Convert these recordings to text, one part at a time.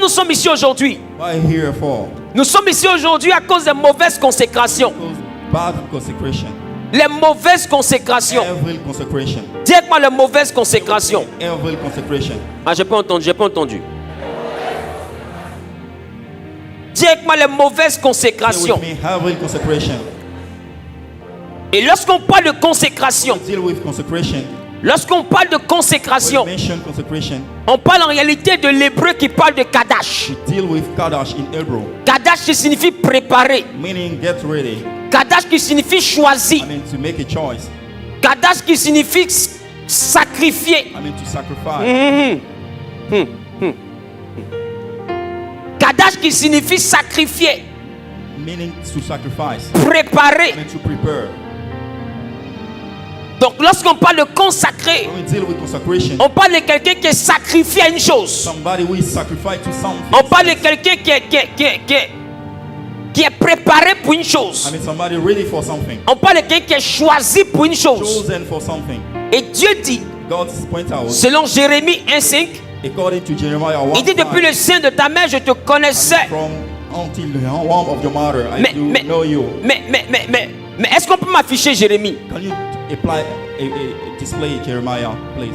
nous sommes ici aujourd'hui? Why here for? Nous sommes ici aujourd'hui à cause des mauvaises consécrations. Bad consecration. Les mauvaises consécrations. Evil consecration. Dis avec moi les mauvaises consécrations. Evil consecration. Ah, j'ai pas entendu, j'ai pas entendu. Dis avec moi les mauvaises Say consécrations. with me, evil consecration. Et lorsqu'on parle de consécration, Deal with consecration. lorsqu'on parle de When consécration, you mention consecration, on parle en réalité de l'hébreu qui parle de Kadash. you deal with Kadash in Hebrew, Kadash qui signifie préparer. meaning get ready. Kadash qui signifie choisir. I mean to make a choice. Kadash qui signifie sacrifier. I mean to sacrifice. Kadash qui signifie sacrifier, Meaning to sacrifice. préparer. I mean to prepare. Donc lorsqu'on parle de consacrer, When we deal with consecration, on parle de quelqu'un qui est sacrifié à une chose. somebody who is sacrificed to something. On parle de quelqu'un qui est préparé pour une chose. I mean somebody ready for something. On parle de quelqu'un qui est choisi pour une chose. Chosen for something. Et Dieu dit, God point out, selon Jérémie 1:5, according to Jeremiah 1, il dit depuis le sein de ta mère je te connaissais. from until the womb of your mother, I Mais, do mais, know you. mais est-ce qu'on peut m'afficher Jérémie? Can you apply a display Jeremiah, please?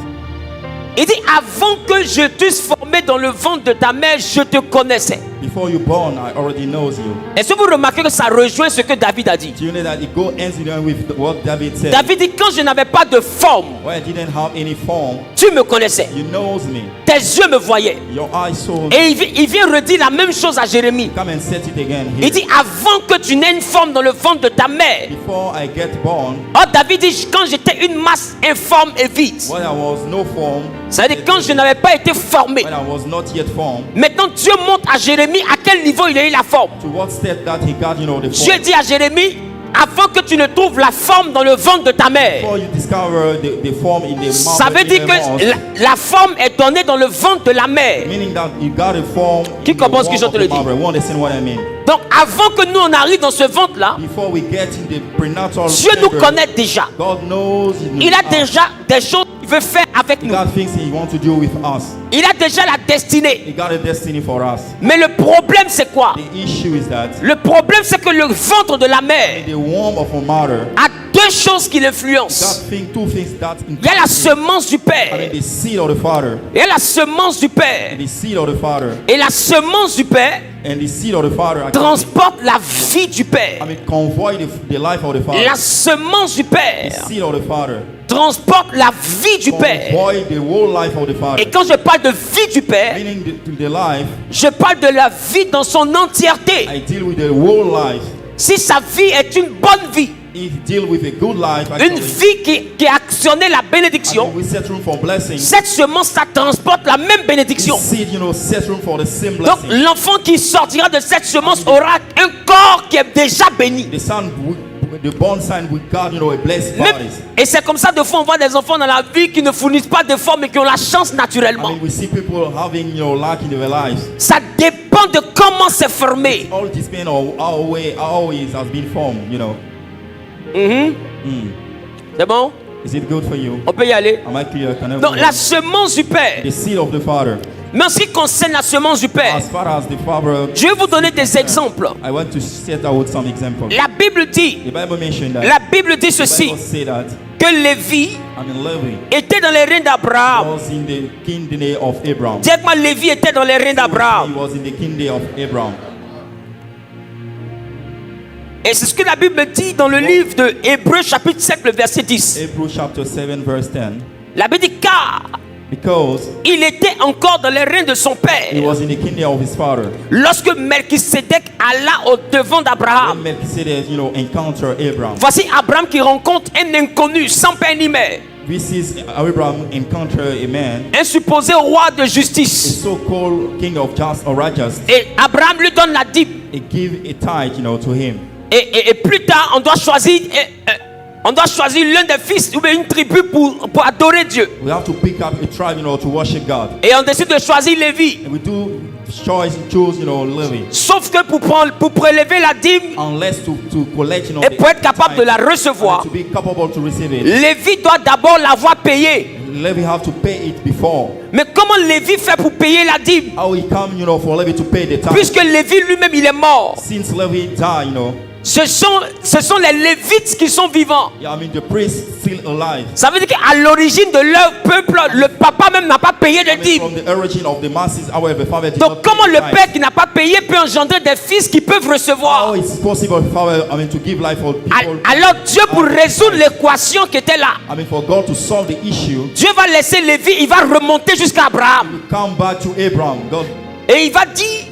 Il dit avant que je t'eusse formé dans le ventre de ta mère, je te connaissais. Before you born, I already knows you. Est-ce que vous remarquez que ça rejoint ce que David a dit? Do you know that it go hands in hand with what David said? David dit quand je n'avais pas de forme, When I didn't have any form, tu me connaissais. you knows me. Tes yeux me voyaient. Your eyes saw me. Et il vient redire la même chose à Jérémie. Come and set it again Il here. dit avant que tu n'aies une forme dans le ventre de ta mère. Before I get born, Oh, David dit quand j'étais une masse informe et vide. when I was no form, Ça veut dire quand je n'avais pas été formé. when I was not yet formed, Maintenant Dieu montre à Jérémie à quel niveau il a eu la forme. to what step that he got, the Dieu form. dit à Jérémie, avant que tu ne trouves la forme dans le ventre de ta mère. Before you discover the form in the mouth, Ça veut dire que la forme est donnée dans le ventre de la mère. meaning that you got a form. Qui in the comprend ce que womb je of te the le dis? mother. You understand what I mean? Donc avant que nous on arrive dans ce ventre-là, Before we get in the prenatal Dieu nous chamber, connaît déjà. God knows Il a déjà des choses qu'il veut faire avec nous. got things He wants to do with us. Il a déjà la destinée. He got a destiny for us. Mais le problème c'est quoi? The issue is that Le problème c'est que le ventre de la mère the womb of a mother a deux choses qui l'influencent. two things that Il y a la semence du I père. mean the seed of the father, Il y a la semence du père. the seed of the father, Et la semence du père and the seed of the father. actually, transporte la vie du père. I mean convoy the life of the father. La semence du The père seed of the father transporte la vie du père. convoy the whole life of the father. Et quand je parle de vie du père, Meaning the life, je parle de la vie dans son entièreté. I deal with the whole life. Si sa vie est une bonne vie, He deal with a good life. une Actually, vie qui a actionné la I bénédiction, mean, we set room for blessing. cette semence, ça transporte la même bénédiction. This seed, set room for the same Donc blessing. l'enfant qui sortira de cette semence aura un corps qui est déjà béni. The son, the born son with God, a blessed Même- bodies. et c'est comme ça, de fois, on voit des enfants dans la vie qui ne fournissent pas d'efforts, mais qui ont la chance I naturellement. mean, we see people having, lack in their lives. Ça dépend de comment c'est formé. All depends on how it has been formed, C'est bon? Is it good for you? On peut y aller. Am I clear? Can Donc everyone- la semence du Père. The seed of the father. Mais en ce qui concerne la semence du Père, As far as the father, je vais vous donner des exemples. I want to set out some examples. La Bible dit, The Bible mentioned that. la Bible dit The ceci, Bible say that. que Lévi I mean, Levi était dans les reins d'Abraham. was in the kingdom of Abraham. Dis-moi, Lévi était dans les reins He d'Abraham. was in the kingdom of Abraham. Et c'est ce que la Bible dit dans le livre de Hébreux chapitre 7, le verset 10. Hebrews chapter 7 verse 10. La Bible dit car Because il était encore dans les reins de son he père was in the kingdom of his father. lorsque Melchisédek alla au devant When d'Abraham. Melchizedek, encountered Abraham. Voici Abraham qui rencontre un inconnu sans père ni mère, This is Abraham encountered a man, un supposé roi de a justice. so-called king of just or righteous. Et Abraham lui donne la dîme. He give a tithe, to him. Et plus tard, on doit choisir l'un des fils ou bien une tribu pour adorer Dieu. We have to pick up a tribe, to worship God. Et on décide de choisir Lévi. And we do choose, Levi. Sauf que pour prélever la dîme Unless to collect, et pour être capable de la recevoir, to be capable to receive it. Lévi doit d'abord l'avoir payée. Levi have to pay it before. Mais comment Lévi fait pour payer la dîme? How he come, for Levi to pay the tithe? Puisque Lévi lui-même il est mort. Since Levi died, Ce sont les Lévites qui sont vivants. yeah, the priest still alive. Ça veut dire qu'à l'origine de leur peuple, le papa même n'a pas payé de dîme. From the origin of the masses, however, father did Donc not pay comment the le tithe. père qui n'a pas payé peut engendrer des fils qui peuvent How recevoir? is it possible, father, to give life for people? Alors Dieu, pour résoudre l'équation qui était là, For God to solve the issue, Dieu va laisser Lévi, il va remonter jusqu'à Abraham. come back to Abraham. God Et il va dire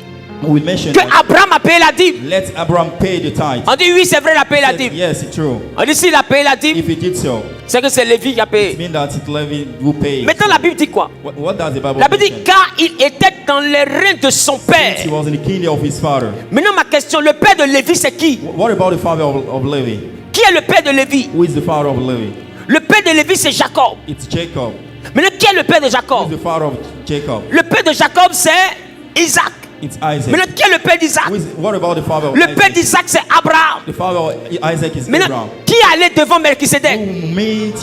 will mention que that. Abraham a payé la dîme. Let Abraham pay the tithe. On dit oui, c'est vrai, il a payé la Said, dîme. yes, it's true. On dit s'il a payé la dîme, If he did so, c'est que c'est Lévi qui a it payé. means that it Levi will pay. Maintenant la Bible dit quoi? What does the Bible La Bible dit mention? car il était dans les reins de son père. He was in the kingdom of his father. Maintenant ma question, le père de Lévi c'est qui? What about the father of Levi? Qui est le père de Lévi? Who is the father of Levi? Le père de Lévi c'est Jacob. It's Jacob. Maintenant qui est le père de Who is Jacob? the father of Jacob? Le père de Jacob c'est Isaac. It's Isaac. Maintenant qui est le père d'Isaac? What about the father of Le père Isaac? d'Isaac c'est Abraham. The father of Isaac is Abraham. Maintenant qui est allé devant Melchisedec? Who meet,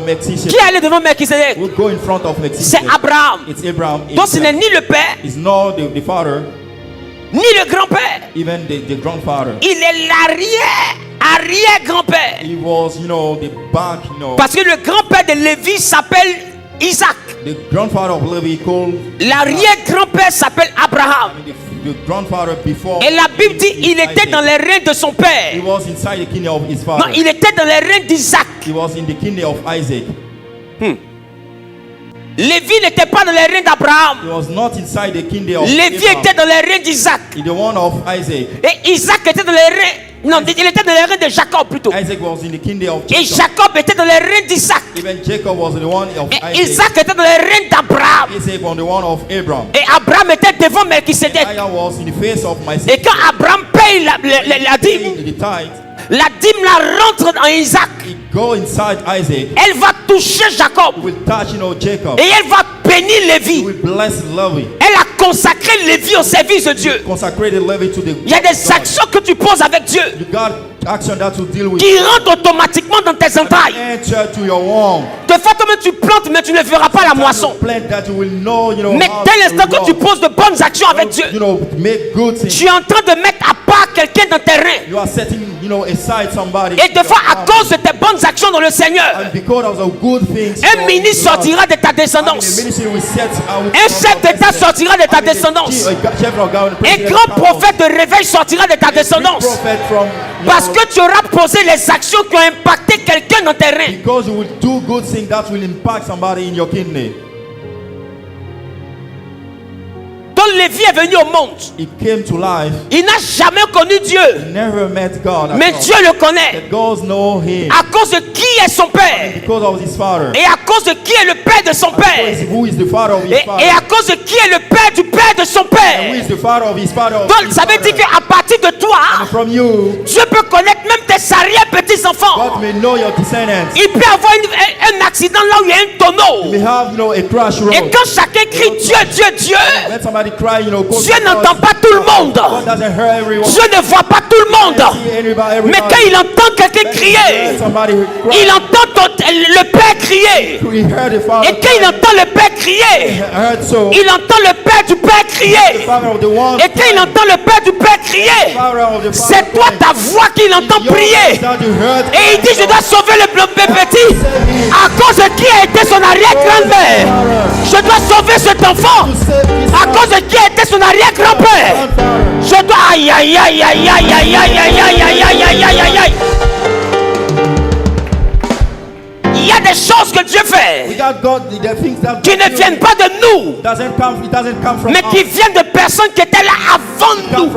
Melchizedek? Qui est allé devant Melchisedec? Who go in front of C'est Melchizedek? Abraham. It's Abraham. Donc ce n'est ni le père, It's not the father, ni le grand-père. even the grandfather. Il est l'arrière-grand-père. He was, the back, Parce que le grand-père de Lévi s'appelle Isaac. the grandfather of Levi called L'arrière-grand-père s'appelle Abraham. the grandfather before. Et la Bible dit il Isaac. était dans les reins de son He père. was inside the kingdom of his Non, father. il était dans les reins d'Isaac. He was in the kingdom of Isaac. Lévi n'était pas dans les reins d'Abraham. He was not inside the kingdom of Lévi Abraham. était dans les reins d'Isaac. The one of Isaac. Et Isaac était dans les reins. Non, il était dans les reins de Jacob plutôt. Isaac was in the kingdom of Et Jacob. Jacob était dans les reins d'Isaac. Even Jacob was the one of Et Isaac. Isaac était dans les reins d'Abraham. Isaac was the one of Abraham. Et Abraham était devant Melchisedec. Isaac was in the face of my Et quand Abraham paye la dîme, the tithe, la dîme la rentre en Isaac. he go inside Isaac. Elle va toucher Jacob. Will touch, Jacob. Et elle va bénir He Lévi. will bless Levi. Elle a consacré Lévi au service de Dieu. Consecrated Levi to the Il y a des actions que tu poses avec Dieu You got action that will deal with qui rentrent automatiquement dans tes entrailles. enter to your womb. De fait, toi-même tu plantes, mais tu ne verras pas la moisson. Plant that you will know, Mais how dès l'instant to que tu poses de bonnes actions avec Dieu, make good things. tu es en train de mettre à part quelqu'un dans tes reins. You are setting, aside somebody. Et des fois, à cause de tes bonnes actions dans le Seigneur, and because of the good things, un ministre sortira de ta descendance. Un chef d'État sortira de ta descendance. Un grand prophète de réveil sortira de ta descendance. Parce que tu auras posé les actions qui ont impacté quelqu'un dans tes reins. Because you will do good things that will impact somebody in your kidney. Donc Lévi est venu au monde. He came to life. Il n'a jamais connu Dieu. He never met God. Mais Dieu le connaît. That God know him. À cause de qui est son père. Because of his father. Et à cause de qui est le père de son père. Who is the father of his father? Et à cause de qui est le père du père de son Who père. is the father of his father? Donc ça veut dire qu'à partir de toi, From you, Dieu peut connaître même tes arrière-petits-enfants. God may know your descendants. Il peut avoir un accident là où il y a un You tonneau. may have, a crash road. Et quand chacun crie Dieu, Dieu, Dieu, Let somebody cry, Dieu n'entend pas tout le monde. God doesn't hear everyone. Dieu ne voit pas tout le monde. See everybody. Mais quand il entend quelqu'un crier, Somebody cry. il entend le père crier. He heard the father. Et quand il entend le père crier, heard so. il entend le père du père crier. Father of the one. Et quand il entend le père du père crier, Father of the c'est toi ta voix qu'il entend prier. Et il dit je dois sauver le petit. À cause de qui a été son arrière-grand-mère, je dois sauver cet enfant. À cause de qui a été son arrière-grand-père, je dois... Aïe aïe aïe aïe aïe aïe aïe aïe aïe aïe aïe aïe aïe aïe. Il y a des choses que Dieu fait qui ne viennent pas de nous, mais qui viennent de personnes qui étaient là avant nous.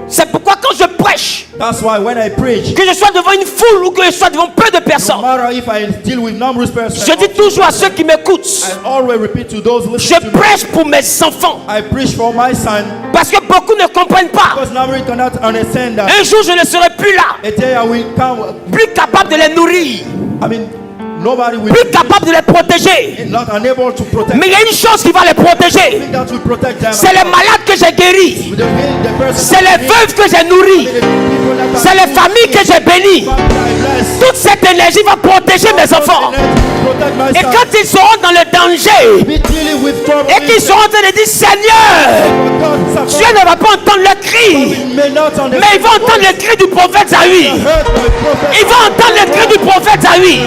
C'est pourquoi quand je prêche, That's why when I preach, que je sois devant une foule ou que je sois devant peu de no personnes, matter if I deal with numerous persons, je dis toujours à ceux qui m'écoutent, I always repeat to those je listening to me, prêche pour mes enfants. I preach for my son, Parce que beaucoup ne comprennent pas. because nobody cannot understand that. Un jour, je ne serai plus là, A day I will come, plus capable de les nourrir, nobody will plus capable de les protéger. not unable to protect. Mais il y a une chose qui va les protéger. That will protect them. C'est les malades que j'ai guéris. C'est les veuves que j'ai nourries. C'est les familles que j'ai bénies. Toute cette énergie va protéger mes enfants. protect my Et son. quand ils seront dans le danger, Be dealing with trouble. et qu'ils seront en train de dire Seigneur, Dieu ne va pas entendre le cri, mais ils vont entendre le cri du prophète Zawi. Ils vont entendre le cri du prophète Zawi.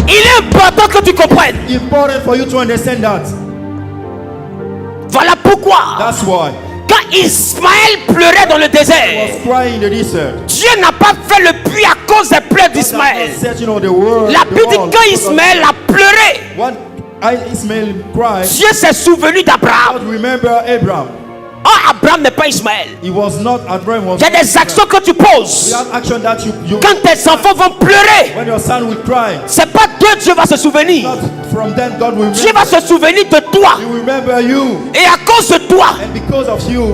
Il est important que tu comprennes. Important for you to understand that. Voilà pourquoi, That's why quand Ismaël pleurait dans le he désert, was crying in the desert. Dieu n'a pas fait le puits à cause des pleurs d'Ismaël. La Bible dit que Ismaël a pleuré, When Ismail cried, Dieu s'est souvenu d'Abraham. God remember Abraham. Oh, Abraham n'est pas Ismaël. He was not Abraham. Il y a des actions que tu poses. That action that you Quand tes enfants vont pleurer, when your son will cry, c'est pas que Dieu va se souvenir. not from then God will Dieu remember. va se souvenir de toi. He will remember you, Et à cause de toi, and because of you,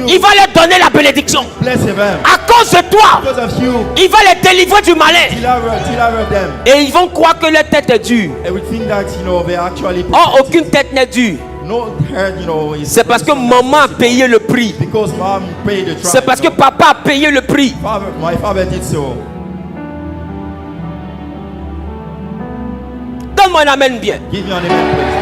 il va leur donner la bénédiction. bless him. À cause de toi, Because of you, il va les délivrer du malin. deliver them. Et ils vont croire que leur tête est dure. Everything that they actually Oh, aucune tête n'est dure. no head, is C'est parce que maman a payé le prix. because mom paid the price. C'est parce que papa a payé le prix. My father did so. Donne-moi un amen bien. Give me an amen, please.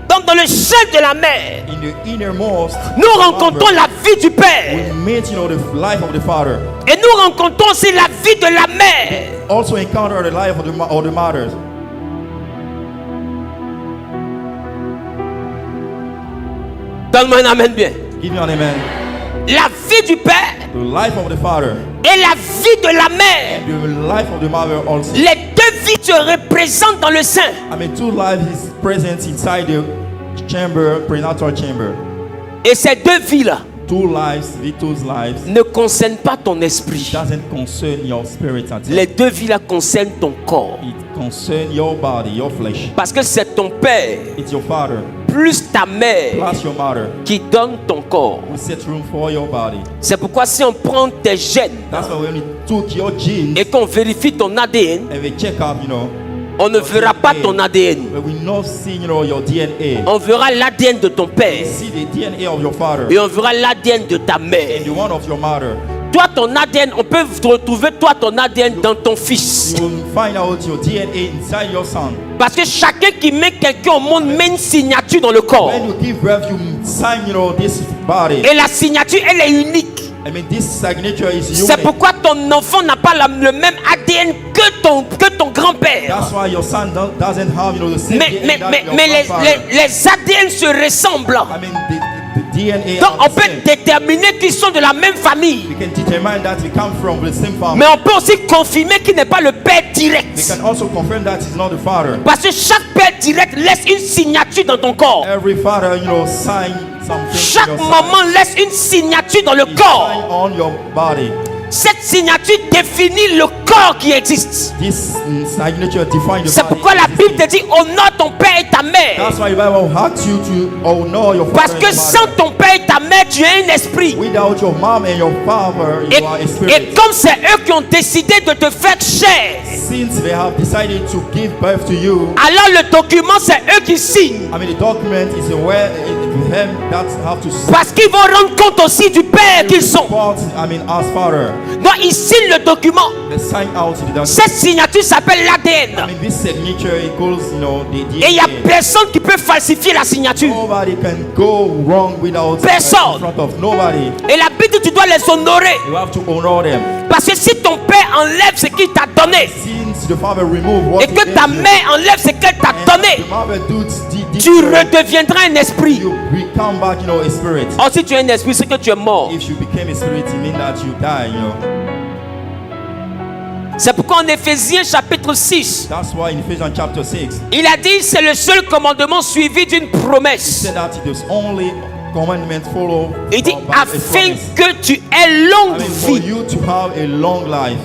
Donc dans le sein de la mer, In the innermost, nous rencontrons la vie du Père. we meet, the life of the Father. Et nous rencontrons aussi la vie de la mère. Also encounter the life of the mothers. Donne-moi un amen bien. Give me an amen. La vie du Père The life of the Father et la vie de la mère. and the life of the mother also. Les deux vies se représentent dans le sein. Two lives is present inside the chamber, prenatal chamber. Et ces deux vies-là Two lives, Vito's lives, ne concernent pas ton esprit. doesn't concern your spirit at all. Les deux vies-là concernent ton corps. It concerns your body, your flesh. Parce que c'est ton père It's your father plus ta mère plus your mother qui donne ton corps. who set room for your body. C'est pourquoi si on prend tes gènes That's why when we took your genes et qu'on vérifie ton ADN, and we check up, on ne verra pas ton ADN. but we not see, your DNA. On verra l'ADN de ton père See the DNA of your father et on verra l'ADN de ta mère. and the one of your mother. Toi, ton ADN, on peut retrouver toi ton ADN dans ton fils. You will find out your DNA inside your son. Parce que chacun qui met quelqu'un au monde met une signature dans le corps. When you give birth, you sign, this body. Et la signature, elle est unique. This signature is unique. C'est pourquoi ton enfant n'a pas le même ADN que ton grand-père. That's why your son doesn't have, the same DNA that your Mais grandfather. les ADN se ressemblent. The DNA. Donc on peut déterminer qu'ils sont de la même famille. We can determine that we come from the same family. Mais on peut aussi confirmer qu'il n'est pas le père direct. We can also confirm that he's not the father. Parce que chaque père direct laisse une signature dans ton corps. Every father, sign something. Chaque in your maman laisse une signature dans le sign corps. on your body. Cette signature définit le corps qui existe. This signature defines the C'est body. pourquoi la Bible te dit honore ton père et ta mère. That's why the Bible asks you to honor your father. Parce que and sans mother. ton père et ta mère, tu es un esprit. Without your mom and your father, Et, you are a et spirit. comme c'est eux qui ont décidé de te faire chair, Since they have decided to give birth to you, alors le document c'est eux qui signent. the document is aware to them that have to Parce qu'ils vont rendre compte aussi du père qu'ils sont. report, as father. Donc ils signent le document. They sign out the document. Cette signature s'appelle l'ADN. This signature equals, the Et il n'y a DNA. personne qui peut falsifier la signature. Nobody can go wrong without Personne. in front of nobody. Et la Bible, tu dois les honorer. You have to honor them. Parce que si ton père enlève ce qu'il t'a donné Since the father removed what et que he ta gave you, mère enlève ce qu'elle t'a and donné, the mother did tu redeviendras un esprit. you become back, a spirit. Or si tu es un esprit, c'est que tu es mort. If you became a spirit, it means that you die, C'est pourquoi en Éphésiens chapitre 6, That's why in Ephesians chapter 6, il a dit c'est le seul commandement suivi d'une he promesse. said that it is only commandment follow Il dit by a afin promise. que tu aies longue For vie. you to have a long life,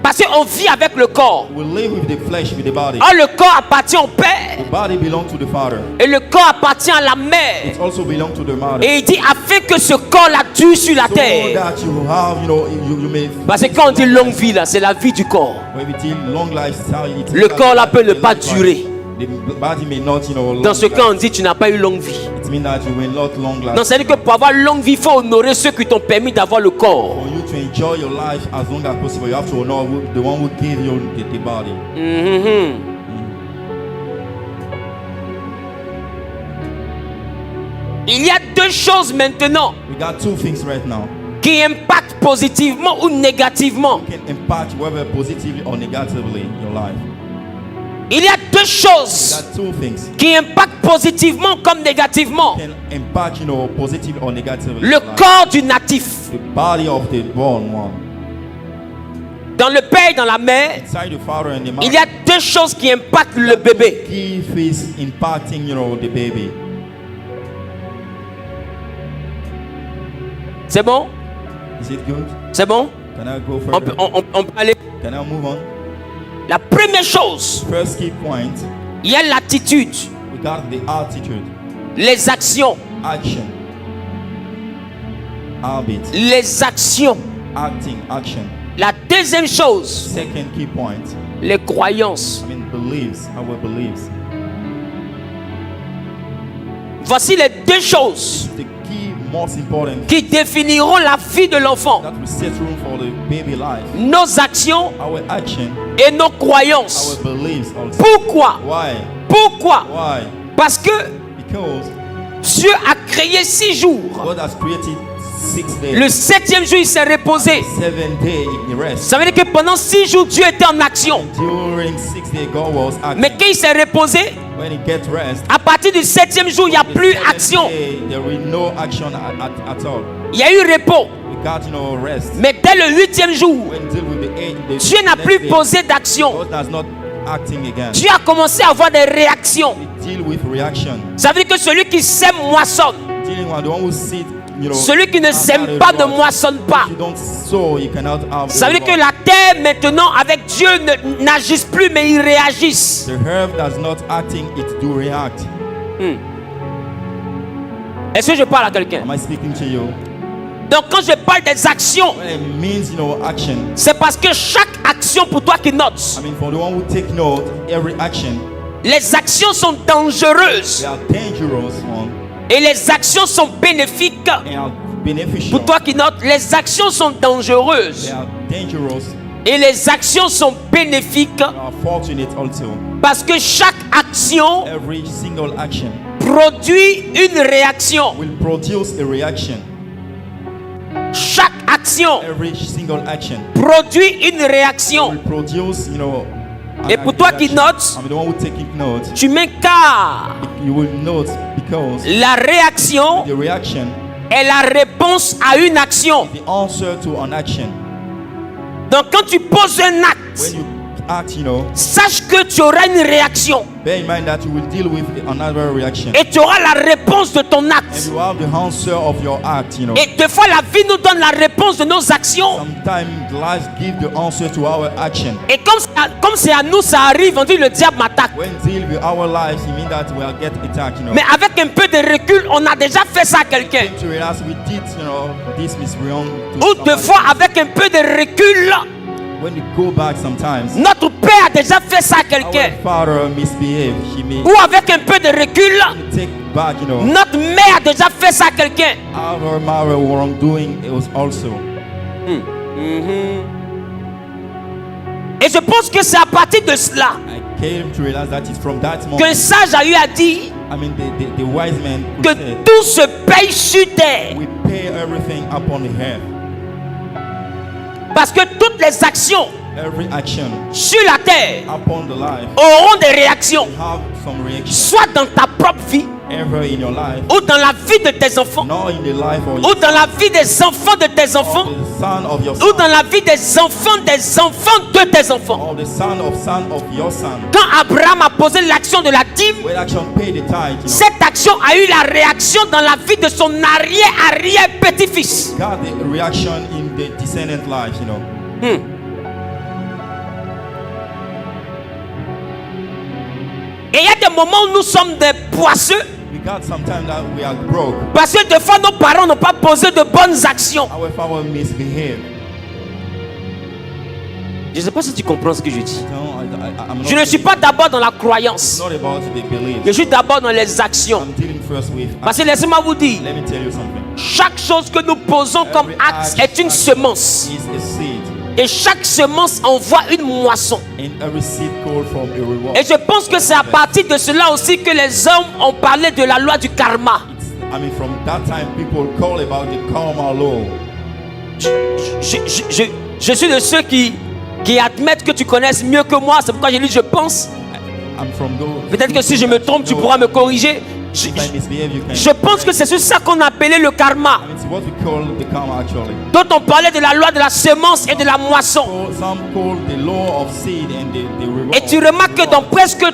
Parce qu'on vit avec le corps. we live with the flesh, with the body. Or le corps appartient au père The body belongs to the father. et le corps appartient à la mère. It also belongs to the mother. Et il dit afin que ce corps-là dure sur la So terre. that you have, you may. Parce que quand on dit longue vie là, c'est la vie du corps. When we deal long life, Le corps là peut ne pas durer. The body may not, Dans ce cas, on dit tu n'as pas eu longue vie. It means that you will not long last. Donc, c'est-à-dire que pour avoir longue vie, il faut honorer ceux qui t'ont permis d'avoir le corps. For you to enjoy your life as long as possible, you have to honor the one who gave you the body. Il y a deux choses maintenant We got two things right now. qui impactent positivement ou négativement. Can impact whether positively or negatively your life. Il y a deux choses There are two things qui impactent positivement comme négativement. can impact, positively or negatively Le your life. corps du natif. The body of the born one. Dans le père et dans la mère, Inside the father and the il y mother. a deux choses qui impactent le bébé. Key is impacting, the baby. C'est bon? Is it good? C'est bon? Can I go On further? peut, on peut aller. Can I move on? La première chose, First key point, il y a l'attitude, we got the attitude, les actions, action, habit, les actions. acting, action. La deuxième chose, Second key point, les croyances. beliefs, our beliefs. Voici les deux choses The key, most important, qui définiront la vie de l'enfant. that will set room for the baby life. Nos actions Our action, et nos croyances. our beliefs also. Pourquoi? Why? Pourquoi? Why? Parce que Because Dieu a créé 6 jours. God has created 6 days. Le 7e jour, il s'est reposé. 7 days he rest. Ça veut dire que pendant 6 jours, Dieu était en action. During 6 days, God was acting. Mais quand il s'est reposé, When he gets rest, à partir du 7e jour, il n'y a the plus 7th action. day, there will no action at all. Il y a eu repos. We got rest. Mais dès le 8e jour, When deal with the Dieu n'a next plus day, posé d'action. God does not acting again. Dieu a commencé à avoir des réactions. We deal with reaction. Ça veut dire que celui qui sème moissonne. Dealing with the one who sit, Celui qui ne sème after pas the ne Lord. moissonne pas. If you don't sow, you cannot have the Ça veut dire que reward. la terre maintenant avec Dieu n'agisse plus mais il réagisse. The herb does not acting, it do react. Est-ce que je parle à quelqu'un? Am I speaking to you? Donc quand je parle des actions, When it means, action. c'est parce que chaque action pour toi qui notes, I mean, for the one who take note, every action, les actions sont dangereuses they are dangerous one et les actions sont bénéfiques. and are beneficial. Pour toi qui notes, les actions sont They dangereuses are dangerous et les actions sont bénéfiques and are fortunate also. parce que chaque action Every single action produit une réaction. will produce a reaction. Chaque action Every single action produit une réaction. will produce, an Et pour toi qui reaction. notes, I'm the one who taking note. tu mets car You will note because la réaction the reaction, est la réponse à une action. the answer to an action. Donc quand tu poses un When acte, you act, sache que tu auras une réaction bear in mind that you will deal with another reaction. et tu auras la réponse de ton And acte. you have the answer of your act, Et des fois la vie nous donne la réponse de nos actions. Sometimes life give the answer to our action. Et comme c'est à nous ça arrive, on dit le diable m'attaque. When deal with our lives, it means that we will get attacked, Mais avec un peu de recul, on a déjà fait ça à quelqu'un. To realize we did, this misbehave to Ou des somebody. fois avec un peu de recul, When you go back sometimes, notre père a déjà fait ça à our quelqu'un. father misbehave, he may Ou avec un peu de recul, take back, notre mère a déjà fait ça à quelqu'un. our mother wrongdoing it was also. Et je pense que c'est à partir de cela I came to realize that it's from that moment. qu'un sage a eu à dire I mean, the wise man que could say, tout se paye sur terre. we pay everything upon the head. Parce que toutes les actions Every action sur la terre upon the life auront des réactions. have some reaction. Soit dans ta propre vie, Ever in your life, ou dans la vie de tes enfants, nor in the life of ou dans la vie des enfants de tes enfants, the son of your ou son, dans la vie des enfants de tes enfants. or the son of your son. Quand Abraham a posé l'action de la dîme, When action pay the tithe, cette action a eu la réaction dans la vie de son arrière-petit-fils. got the reaction in the descendant life, Et il y a des moments où nous sommes des poisseux We got sometimes that we are broke. parce que des fois nos parents n'ont pas posé de bonnes actions. Our father misbehave. Je ne sais pas si tu comprends ce que je dis. No, I'm Je not, ne suis pas d'abord dans la croyance. not about the belief. Je suis d'abord dans les actions. I'm dealing first with. Parce que laissez-moi vous dire, Let me tell you something. chaque chose que nous posons comme Every acte est une semence. is a seed, Et chaque semence envoie une moisson. and every seed called from a reward. Et je pense que c'est à partir de cela aussi que les hommes ont parlé de la loi du karma. I mean, from that time, people call about the karma law. Je suis de ceux qui admettent que tu connaisses mieux que moi. C'est pourquoi j'ai dit je pense. I'm from those. Peut-être que si je me trompe, tu pourras me corriger. If I misbehave, you can. Je pense que c'est sur ça qu'on appelait le karma. It's what we call the karma actually. Dont on parlait de la loi de la semence et de la moisson. Some call the law of seed and the reward. Et tu remarques que dans presque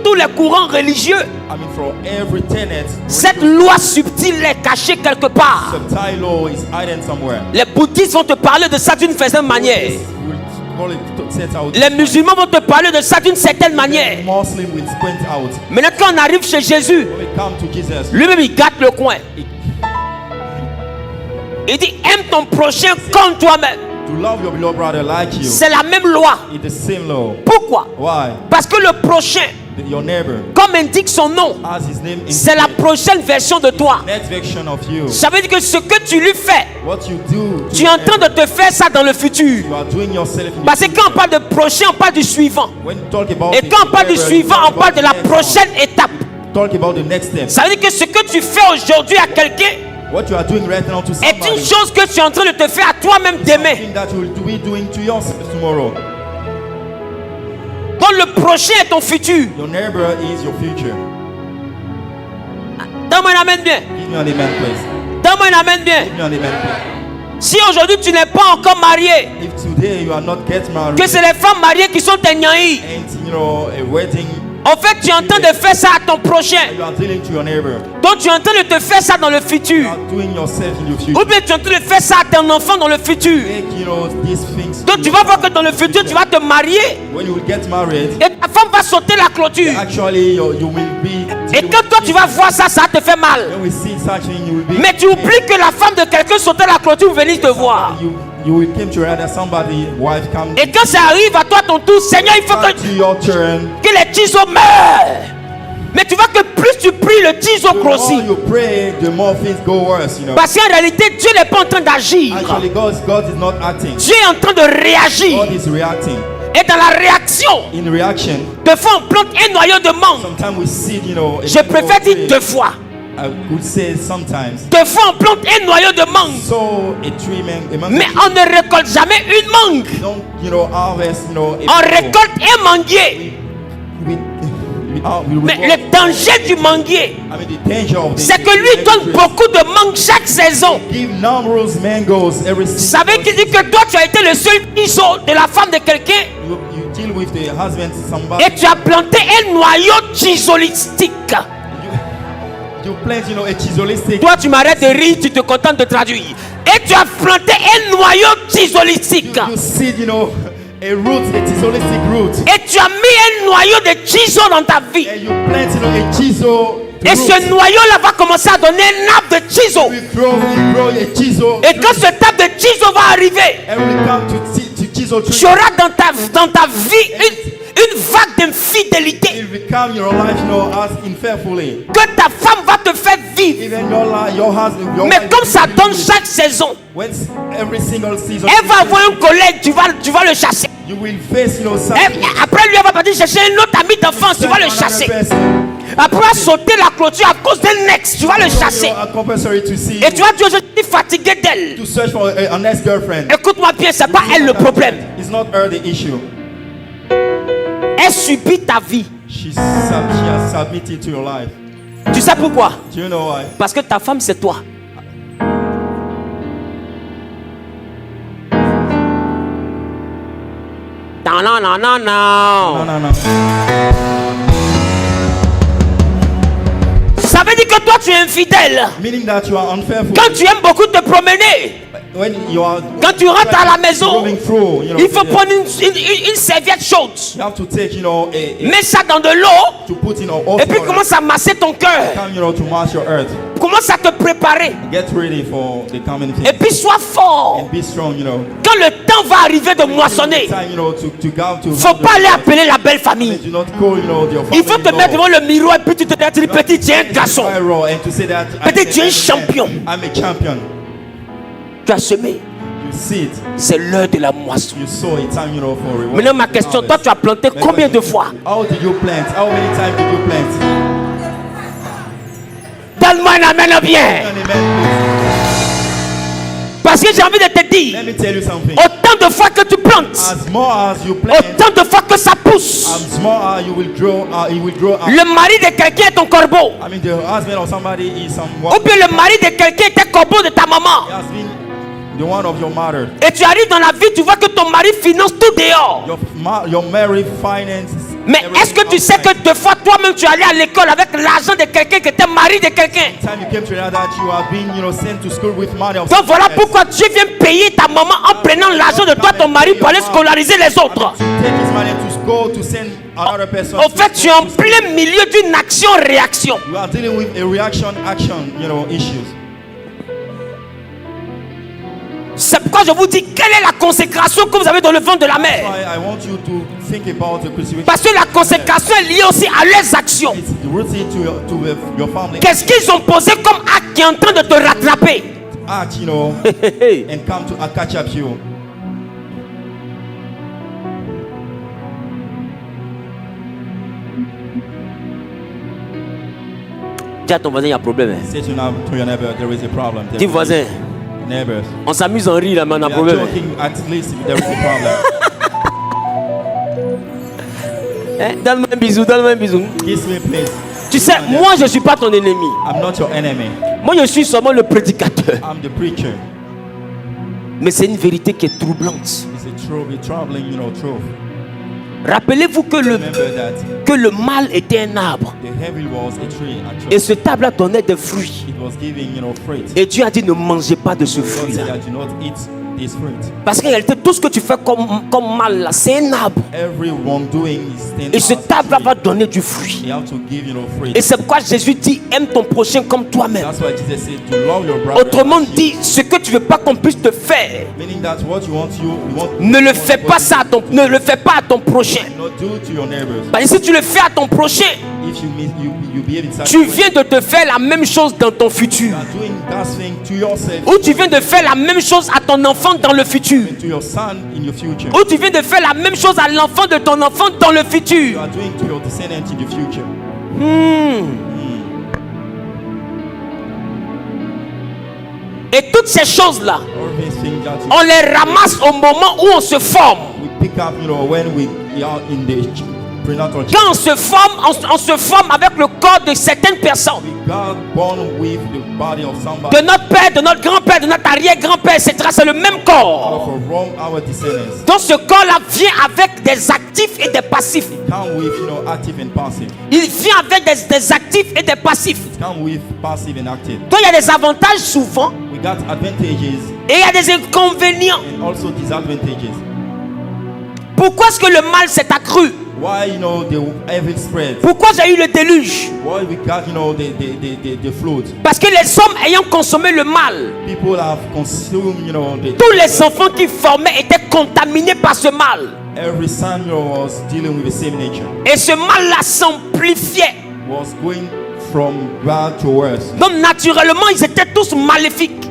tous les courants religieux, I mean, for every tenet, cette loi subtile est cachée quelque part. subtile law is hidden somewhere. Les bouddhistes vont te parler de ça d'une certaine manière. We'll call it set out. Les musulmans vont te parler de ça d'une certaine manière. Muslim will point out. Maintenant, quand on arrive chez Jésus, When we come to Jesus, lui-même il gâte le coin. Il dit aime ton prochain comme toi-même. to love your beloved brother like you. C'est la même loi. It's the same law. Pourquoi? Why? Parce que le prochain, Your neighbor comme indique son nom, has his name in c'est la prochaine version de toi. next version of you. Ça veut dire que ce que tu lui fais, What you do, to tu es en train de te faire ça dans le futur. you are doing yourself in the Parce que quand on parle de prochain, on parle du suivant. When you talk about Et the quand on parle du neighbor, suivant, you on talk parle de la about the next prochaine étape. one. Talk about the next step. Ça veut dire que ce que tu fais aujourd'hui à quelqu'un What you are doing right now to est une somebody chose que tu es en train de te faire à toi-même demain. something that you will be doing to yourself tomorrow. Donc le prochain est ton futur. Your neighbor is your future. Donne-moi un amen bien. Give me an amen, please. Donne-moi un amen bien. Give me an amen, please. Si aujourd'hui tu n'es pas encore marié, If today you are not get married que c'est les femmes mariées qui sont tes nyaïs, and you know a wedding, en fait tu es en train de faire ça à ton prochain. you are dealing to your neighbor. Donc tu es en train de te faire ça dans le You futur. are doing yourself in your future. Ou bien tu es en train de faire ça à ton enfant dans le futur. Make you know these things. Donc tu vas voir que dans le futur tu vas te marier When you will get married, et ta femme va sauter la clôture. actually you will be. Et quand toi tu vas voir ça, ça te fait mal. When we see such thing, you will be. Mais tu oublies que la femme de quelqu'un sautait la clôture pour venir te voir. You will come to rather somebody wife come. Et quand ça arrive à toi ton tour, Seigneur, il faut Back to your turn. que les ciseaux meurent. Mais tu vois que plus tu pries, le ciseau The grossit. more you pray, the more things go worse. You know. Parce qu'en réalité, Dieu n'est pas en train d'agir. Actually, God is not acting. Dieu est en train de réagir. God is reacting. Et dans la réaction, In reaction, des fois on plante un noyau de mangue. sometimes we see, you know. Je préfère dire deux fois. I could say sometimes. Des fois on plante un noyau de mangue. So a tree man, Mais on ne récolte jamais une mangue. don't, you know, harvest, you know. On récolte un manguier. We Mais le danger du manguier, I mean, the danger of c'est que lui donne beaucoup de mangues chaque saison. Give numerous mangoes every season. Ça veut dire que toi tu as été le seul ciseau de la femme de quelqu'un You deal with the husband, somebody. et tu as planté un noyau ciseaulistique. You plant, you know, a chiselistic. Toi tu m'arrêtes de rire, tu te contentes de traduire. Et tu as planté un noyau ciseaulistique. You seed, you know, a root, a chiselistic root. Et tu as mis un noyau de ciseaux dans ta vie. And you plant, you know, a chisel. Et ce noyau-là va commencer à donner un arbre de ciseaux. We grow a chisel. Et quand ce arbre de ciseaux va arriver, And we come to chisel tree. tu auras dans ta vie une vague d'infidélité. It become your life, you know, as unfaithfully. Que ta femme va te faire vivre. Even your life, your husband, your Mais wife, comme ça donne chaque saison, when every single season, elle va avoir un collègue, tu vas le chasser. you will face, you know, Et something. après lui, elle va partir chercher un autre ami d'enfance, tu vas le chasser. Après, elle va sauter la clôture à cause d'un ex, tu vas le chasser. Compulsory to see. Et tu vas dire, je suis fatigué d'elle. To search for a next girlfriend. Écoute-moi bien, c'est pas elle le problème. It's not her the issue. Elle subit ta vie. She has submitted to your life. Tu sais pourquoi? Do you know why? Parce que ta femme, c'est toi. Non, non, non, non, non. No. Ça veut dire que toi, tu es infidèle. Meaning that you are unfaithful. Quand tu aimes beaucoup te promener, Quand tu rentres à la maison, going through, il faut prendre une serviette chaude. you have to take, Mets ça dans de l'eau to put in oil, et puis commence à masser ton cœur. come, to mash your earth. Commence à te préparer. Get ready for the coming things. Et puis sois fort. And be strong, Quand le temps va arriver de moissonner, time, to faut pas aller appeler la belle famille. do not call, your Il faut te mettre devant le miroir et puis tu te dis, petit, tu es un garçon. and to say that Peut-être tu es un champion. I'm a champion. Tu as semé. You see it. C'est l'heure de la moisson. You saw it. Time, for reward. Maintenant ma question, toi tu as planté combien de fois? How did you plant? How many times did you plant? Donne-moi un amen bien. Amen. Parce que j'ai envie de te dire, Let me tell you something. autant de fois que tu plantes, As more as you plant, autant de fois que ça pousse. as more you will grow. You will grow up. Le mari de quelqu'un est ton corbeau. I mean, the husband of somebody is someone. Ou bien le mari de quelqu'un était corbeau de ta maman. He has been the one of your mother. Et tu arrives dans la vie, tu vois que ton mari finance tout dehors. Your married finances. Mais est-ce que tu sais que deux fois toi-même tu es allé à l'école avec l'argent de quelqu'un qui était mari de quelqu'un? Time you came to know that you have been, sent to school with money of Donc voilà someone else. pourquoi Dieu vient payer ta maman en prenant l'argent de toi, ton mari, pour aller scolariser les autres. To take his money to go to send another person. Au fait, tu es en plein milieu d'une action-réaction. You are dealing with a reaction-action, issues. C'est pourquoi je vous dis, quelle est la consécration que vous avez dans le ventre de la That's mer? why I want you to think about the crucifixion. Parce que la consécration est liée aussi à leurs actions. It's rooted to your family. Qu'est-ce qu'ils ont posé comme acte qui est en train de te rattraper? Act, and come to catch up you. Dis à ton voisin, il y a un problème. Hein. Say to your neighbor, there is a problem. Dis voisin, Neighbors. on s'amuse en rire là, mais on a un We are problème. joking, at least if there is a problem. Hein? Donne-moi un bisou, donne-moi un bisou. Kiss me, please. Tu sais, moi je ne suis pas ton ennemi. I'm not your enemy. Moi je suis seulement le prédicateur. I'm the preacher. Mais c'est une vérité qui est troublante. It's a troubling, truth. Rappelez-vous que Remember that le mal était un arbre. the heavy was a tree, actually. Et ce arbre donnait des fruits. It was giving, fruit. Et Dieu a dit ne mangez pas de ce God fruit-là. said that do not eat this fruit. Parce qu'en réalité, tout ce que tu fais comme mal là, c'est un arbre. Every wrongdoing is stand Et ce as a arbre tree. va donner du fruit. You have to give, fruit. Et c'est pourquoi Jésus dit aime ton prochain comme toi-même. That's why Jesus said to love your brother. Autrement dit, ce que tu veux pas qu'on puisse te faire, Meaning that what you want, you want. ne le fais pas ça à ne le fais pas à ton prochain. Not do to your neighbors. Parce que si tu le fais à ton prochain, If you miss, you behave inside. tu viens de te faire la même chose dans ton futur. You are doing that thing to yourself, Ou tu viens de faire la même chose à ton enfant dans le futur. to your son in your future. Ou tu viens de faire la même chose à l'enfant de ton enfant dans le You futur. are doing to your descendants in the future. Et toutes ces choses-là, All these things that on les ramasse au moment où on se forme. we pick up, when we are in the prenatal. Quand on se forme avec le corps de certaines personnes. We got born with the body of somebody. De notre père, de notre grand-père, de notre arrière-grand-père, etc. C'est le même corps. From our descendants. Donc ce corps-là vient avec des actifs et des passifs. Come with, active and passive. Il vient avec des actifs et des passifs. Come with passive and active. Donc il y a des avantages souvent We got advantages et il y a des inconvénients. and also disadvantages. Pourquoi est-ce que le mal s'est accru? Why, the evil spread? Pourquoi j'ai eu le déluge? Why we got, the flood? Parce que les hommes ayant consommé le mal, People have consumed, tous les enfants qui formaient étaient contaminés par ce mal. every son, was dealing with the same nature. Et ce mal-là s'amplifiait. Was going from bad to worse. Donc naturellement, ils étaient tous maléfiques.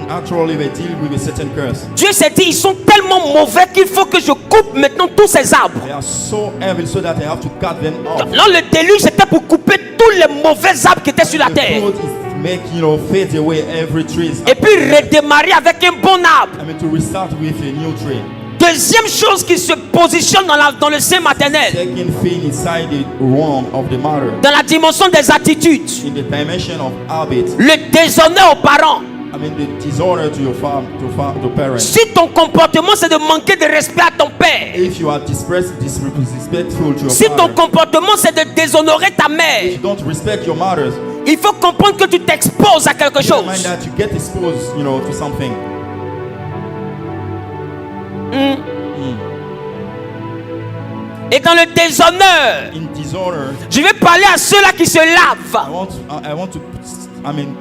Naturally, they deal with a certain curse. Dieu s'est dit, ils sont tellement mauvais qu'il faut que je coupe maintenant tous ces arbres. They are so evil so that I have to cut them off. Là, le déluge, c'était pour couper tous les mauvais arbres qui étaient sur la The terre. flood is make, fade away every tree. Et puis redémarrer avec un bon arbre. To restart with a new tree. Deuxième chose qui se positionne dans le sein maternel, Second thing inside the womb of the mother. dans la dimension des attitudes, In the dimension of habit. le déshonneur aux parents. The disorder to your to parents. Si ton comportement c'est de manquer de respect à ton père, If you are disrespectful to your si ton father, comportement c'est de déshonorer ta if mère, you don't respect your mothers, il faut comprendre que tu t'exposes à quelque keep in mind chose. that you get exposed, to something. Et dans le déshonneur, in dishonor, je vais parler à ceux-là qui se lavent I want to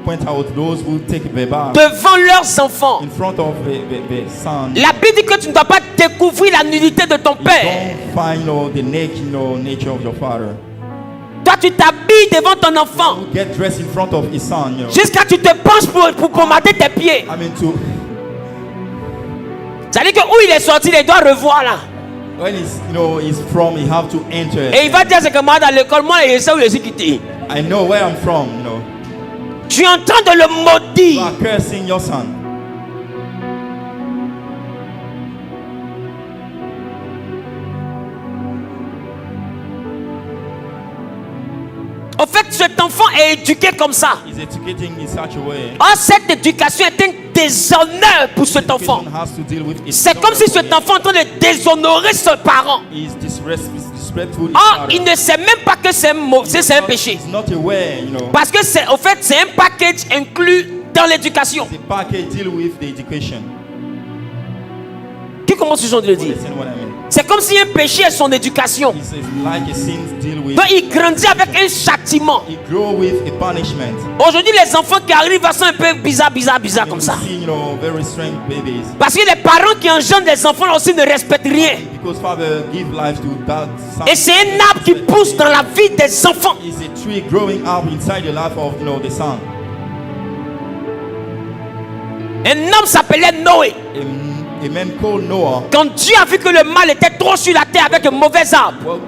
point out those who take the bath devant leurs enfants. in front of the son. La Bible dit que tu ne dois pas découvrir la nudité de ton père. Don't find the naked nature of your father. Toi, tu t'habilles devant ton enfant Get dressed in front of his son. jusqu'à ce que tu te penches pour pommader tes pieds. Ça veut dire que où il est sorti, il doit revoir là. When he's from, he have to enter. Et il va dire à ses camarades à l'école, moi, je sais où je suis quitté. I know where I'm from. Tu es en train de le You maudire. are cursing your son. En fait, cet enfant est éduqué comme ça. He's educating in such a way. Or, cette éducation est un déshonneur pour cet enfant. Education has to deal with it. C'est comme si cet enfant est en train de déshonorer ses parents. He is disrespectful. Or, il ne sait même pas que c'est un péché. He's not aware, Parce que c'est, en fait, c'est un package inclus dans l'éducation. The package deal with the education. Qui commence ce genre de le dire? Understand what I mean? C'est comme si un péché est son éducation. It's like a sin deal with. Donc il grandit avec un châtiment. He grow with a punishment. Aujourd'hui, les enfants qui arrivent sont un peu bizarres comme ça. See, very strange babies. Parce que les parents qui engendrent des enfants aussi ne respectent rien. Because father give life to that son. Et c'est un arbre qui pousse dans la vie des enfants. It's a tree growing up inside the life of the son. Un homme s'appelait Noé. A man called Noah. Quand Dieu a vu que le mal était trop sur la terre avec un mauvais arbre,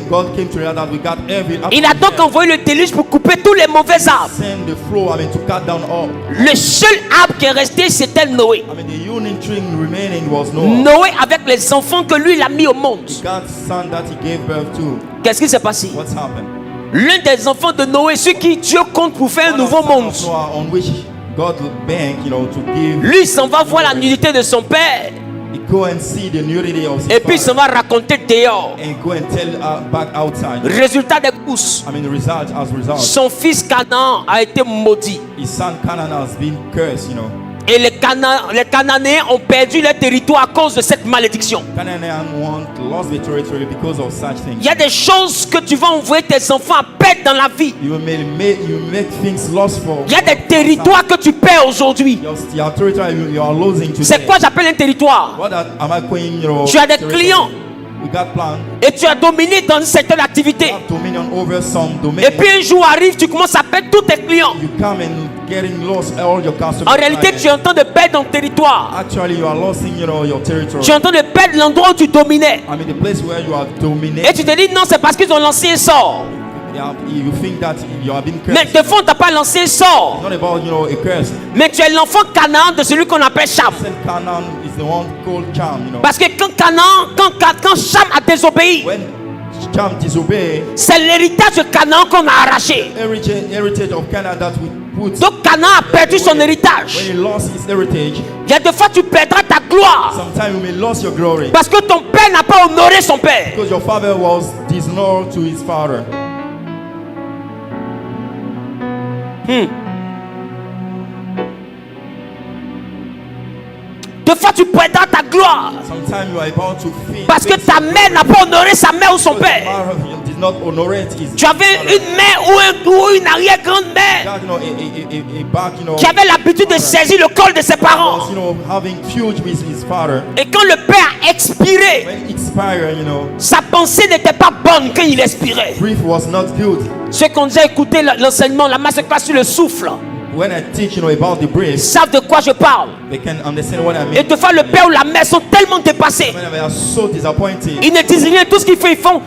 God came to realize that we got every. il a donc envoyé le déluge pour couper tous les mauvais arbres. Send the flow, to cut down all. Le seul arbre qui est resté, c'était Noé. The only tree remaining was Noah. Noé avec les enfants que lui il a mis au monde. God's son that he gave birth to. Qu'est-ce qui s'est passé? What's happened? L'un des enfants de Noé, ceux qui Dieu compte pour faire un nouveau monde. On which God banked, to give. Lui, il s'en va voir la nudité de son père. He go and see the nudity of his Et puis il s'en father. va raconter dehors. And go and tell back outside. Résultat des courses. The result as result. Son fils Canaan a été maudit. His son Canaan has been cursed, Et les Cananéens ont perdu leur territoire à cause de cette malédiction. Canaan lost the territory because of such things. Il y a des choses que tu vas envoyer tes enfants à perdre dans la vie. You make things lost for. Il y a des territoires que tu perds aujourd'hui. Your territory you are losing today. C'est quoi j'appelle un territoire? What am I calling, Tu as des clients. We got plan. Et tu as dominé dans une certaine activité. Dominion over some domain. Et puis un jour arrive, tu commences à perdre tous tes clients. You come and getting lost all your customers. En réalité, tu es en train de perdre ton territoire. Actually, you are losing, your territory. Tu es en train de perdre l'endroit où tu dominais. The place where you are dominating. Et tu te dis non, c'est parce qu'ils ont lancé un sort. You think that you have been cursed. Mais de fond, tu n'as pas lancé un sort. It's not about, a curse. Mais tu es l'enfant Canaan de celui qu'on appelle Cham. Canaan is the one called Cham, Parce que quand Cham a désobéi, when Cham disobeyed, c'est l'héritage de Canaan qu'on a arraché. Heritage of Canaan that we put. Donc Canaan a perdu son héritage. When he lost his heritage, Il y a des fois tu perdras ta gloire. sometimes you may lose your glory. Parce que ton père n'a pas honoré son père. Because your father was dishonored to his father. Des fois tu perdras ta gloire. Sometimes you are about to feel. Parce que ta mère n'a pas honoré sa mère ou son père. Did not honor his Tu avais une mère ou une arrière-grand-mère dad, a back, qui avait l'habitude de saisir le col de ses parents. was, having feud with his father. Et quand le père a expiré, When it expired, sa pensée n'était pas bonne quand il expirait. grief was not good. Ceux qui ont déjà écouté l'enseignement, la masterclass sur le souffle, When I teach, about the brief, savent de quoi je parle. they can understand what I mean. Et des fois, le père ou la mère sont tellement dépassés. When they are so disappointed, Ils ne disent rien, tout ce qu'ils font, ils font.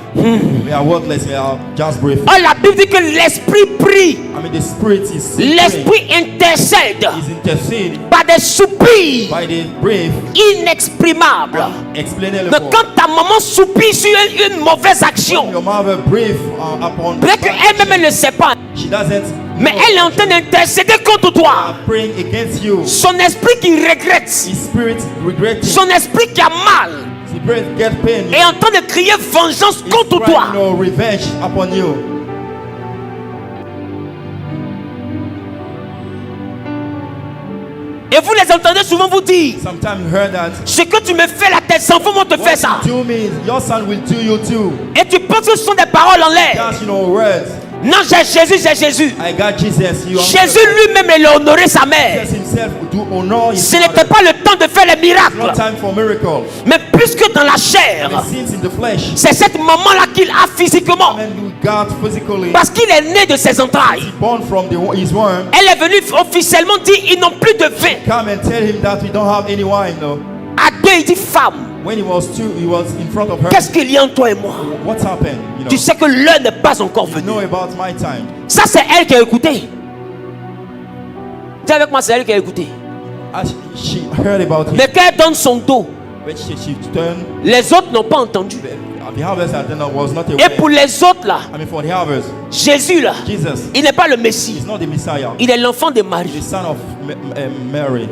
they are worthless, they are just brief. Oh, la Bible dit que l'esprit prie, The spirit is l'esprit intercède is interceded par des soupirs by the brief, inexprimables. explainable. Mais quand ta maman soupire sur une mauvaise action, Your mother brief upon, peut-être qu'elle-même elle ne sait pas, she doesn't, mais elle est en train d'intercéder contre toi. praying against you. Son esprit qui regrette, His spirit regretting, son esprit qui a mal, spirit get pain. est en train de crier vengeance He's contre crying, toi. revenge upon you. Et vous les entendez souvent vous dire, Sometimes you heard that. ce que tu me fais là, tes enfants vont te faire ça. What you do me, your son will do you too. Et tu penses que ce sont des paroles en l'air. That's, words. Non, j'ai Jésus, j'ai Jésus. I got Jesus. Jésus lui-même, il a honoré sa mère. Jesus himself do honor his Ce n'était pas le temps de faire les miracles. not time for miracle. Mais puisque dans la chair, And since in the flesh, c'est cette maman-là qu'il a physiquement. and you got physically Parce qu'il est né de ses entrailles. born from his womb, Elle est venue officiellement dire, ils n'ont plus de vin. come and tell him that we don't have any wine. No. À deux, il dit, femme, When he was in front of her. qu'est-ce qu'il y a en toi et moi? What's happened? Tu sais que l'heure n'est pas encore You venue. know about my time. Ça, c'est elle qui a écouté. Dis avec moi, c'est elle qui a écouté. As she heard about it, Mais quand elle donne son dos, but she turned. les autres n'ont pas entendu. The harvest was not Et aware. pour les autres là, I mean, for the harvest, Jésus là, Jesus il n'est pas le Messie. is not the Messiah. Il est l'enfant de Marie. The son of Mary.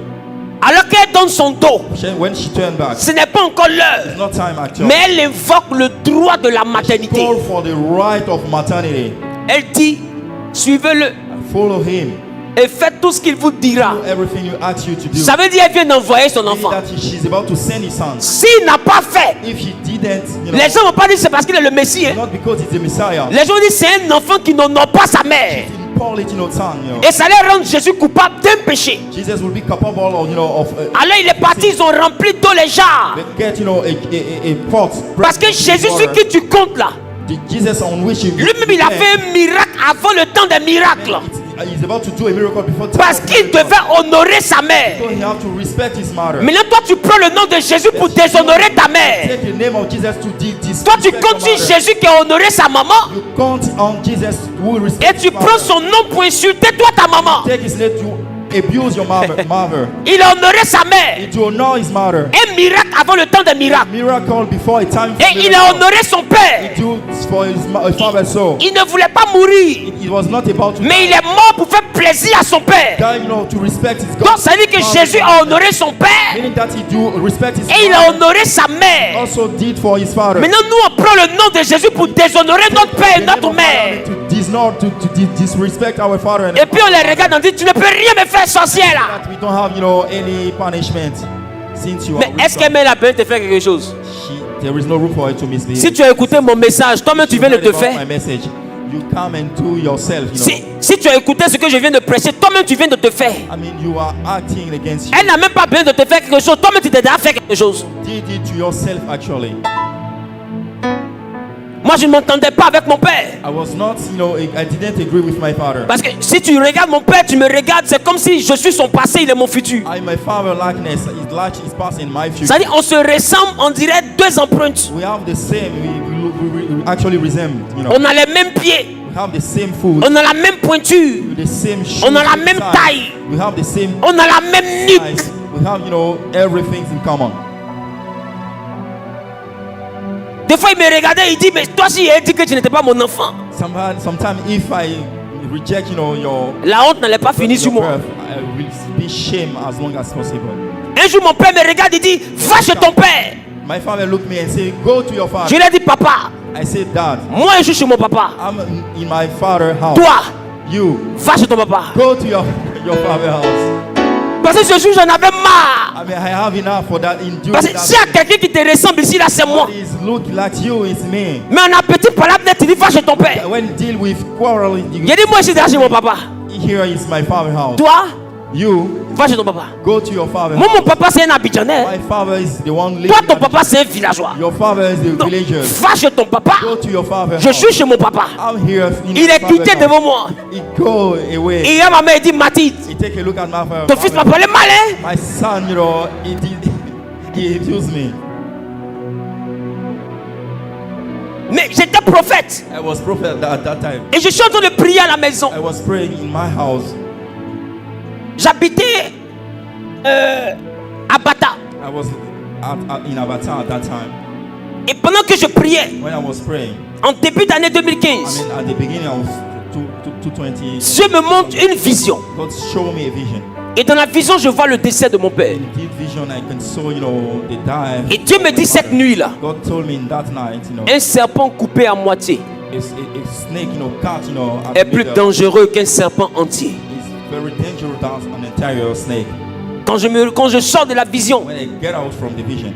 Alors qu'elle donne son dos, When she turned back, ce n'est pas encore l'heure. it's not time actually. Mais elle invoque le droit de la maternité. Call for the right of maternity. Elle dit, suivez-le Follow him. et faites tout ce qu'il vous dira. Do everything you ask you to do. Ça veut dire qu'elle vient d'envoyer son Meaning enfant. that she's about to send his son. S'il n'a pas fait, If he didn't, les gens ne vont pas dire c'est parce qu'il est le Messie. Hein. not because he's the Messiah. Les gens disent c'est un enfant qui n'honore pas sa mère. Paul it, son, Et ça les rend Jésus coupable d'un péché. Jesus will be capable of, Alors il est parti, ils ont rempli tous les jars. get, a pot. Parce que Jésus, ce que tu comptes là, The Jesus on which you lui-même il a fait un miracle avant le temps des miracles. He's about to do a miracle before time. Parce qu'il devait honorer sa mère. So he have to respect his mother. Maintenant toi tu prends le nom de Jésus pour déshonorer ta mère. Take the name of Jesus to Toi tu comptes sur Jésus qui a honoré sa maman. You count on Jesus who will respect Et tu his mother. prends son nom pour insulter toi ta maman. Take his name to abuse your mother. Il a honoré sa mère. To honor his mother. Un miracle avant le temps des miracles. Miracle before a time for Et il a honoré son père. do for his father so. Il ne voulait pas mourir. It was not about to Mais il est mort pour faire plaisir à son père. die, to respect his God. Donc ça veut dire que Jésus a honoré son père. Meaning that he do respect his Et il a honoré sa mère. also did for his father. Maintenant nous on prend le nom de Jésus pour déshonorer notre père et notre mère. To disrespect our father and Et puis on les regarde et on dit tu ne peux rien me faire sorcière là. that we don't have any punishment since you Mais est-ce qu'elle met la peine de te faire quelque chose? there is no room for her to misbehave. Si tu as écouté mon message, toi-même tu viens de te faire. My message, you come and do yourself, Si tu as écouté ce que je viens de prêcher, toi-même tu viens de te faire. I mean, you are acting against you. Elle n'a même pas besoin de te faire quelque chose. Toi-même tu t'es déjà fait quelque chose. Did it to yourself actually. Moi je ne m'entendais pas avec mon père. I was not, I didn't agree with my father. Parce que si tu regardes mon père, tu me regardes, c'est comme si je suis son passé, il est mon futur. My father likeness is past in my future. C'est-à-dire on se ressemble, on dirait deux empreintes. We have the same, we actually resemble, On a les mêmes pieds, We have the same food. on a la même pointure, The same shoes. on a la même size. taille, We have the same on a la même nuque. size. We have, everything in common. Des fois il me regardait, il dit mais toi si il dit que tu n'étais pas mon enfant, Sometimes if I reject, your la honte n'allait pas finir sur moi. birth, I will be shame as long as possible. Un jour mon père me regarde, il dit va chez ton père. My father looked me and said, go to your father. Je lui ai dit papa, I said, Dad, moi je suis chez mon papa. I'm in my father's house. Toi, You, va chez ton papa. go to your father's house. Parce que ce jour j'en avais marre. I mean, I have enough for that. Parce que s'il y a quelqu'un qui te ressemble ici, là c'est moi. Is look like you, it's me. Mais on a petit palabre net, il dit va chez ton père. When you deal with quarreling, J'ai dit moi je suis déjà chez mon papa. here is my father's house. Toi, You, va chez ton papa. go to your father's Moi house. mon papa c'est un Abidjanais. My father is the one living. Toi ton at- papa c'est un villageois. Your father is the Donc, villager. va chez ton papa. Go to your father's Je house. suis chez mon papa. I'm here. In Il my est father's quitté house. devant moi. He go away. Et hier ma mère dit Mathilde, He take a look at my father. ton fils m'a parlé mal hein. My son, he abused me. Mais j'étais prophète. I was prophet at that time. Et je suis en train de prier à la maison. I was praying in my house. J'habitais à Bata. I was in Avatar at that time. Et pendant que je priais, When I was praying, en début d'année I 2015, mean, at the beginning of 220, Dieu me montre une vision. God showed me a vision. Et dans la vision, je vois le décès de mon père. In this vision, I can saw, the die. Et Dieu me dit cette nuit-là, God told me in that night, un serpent coupé à moitié a snake, cut, at est the plus middle dangereux qu'un serpent entier. is very dangerous than an entire snake. Quand je sors de la vision, when I get out from the vision,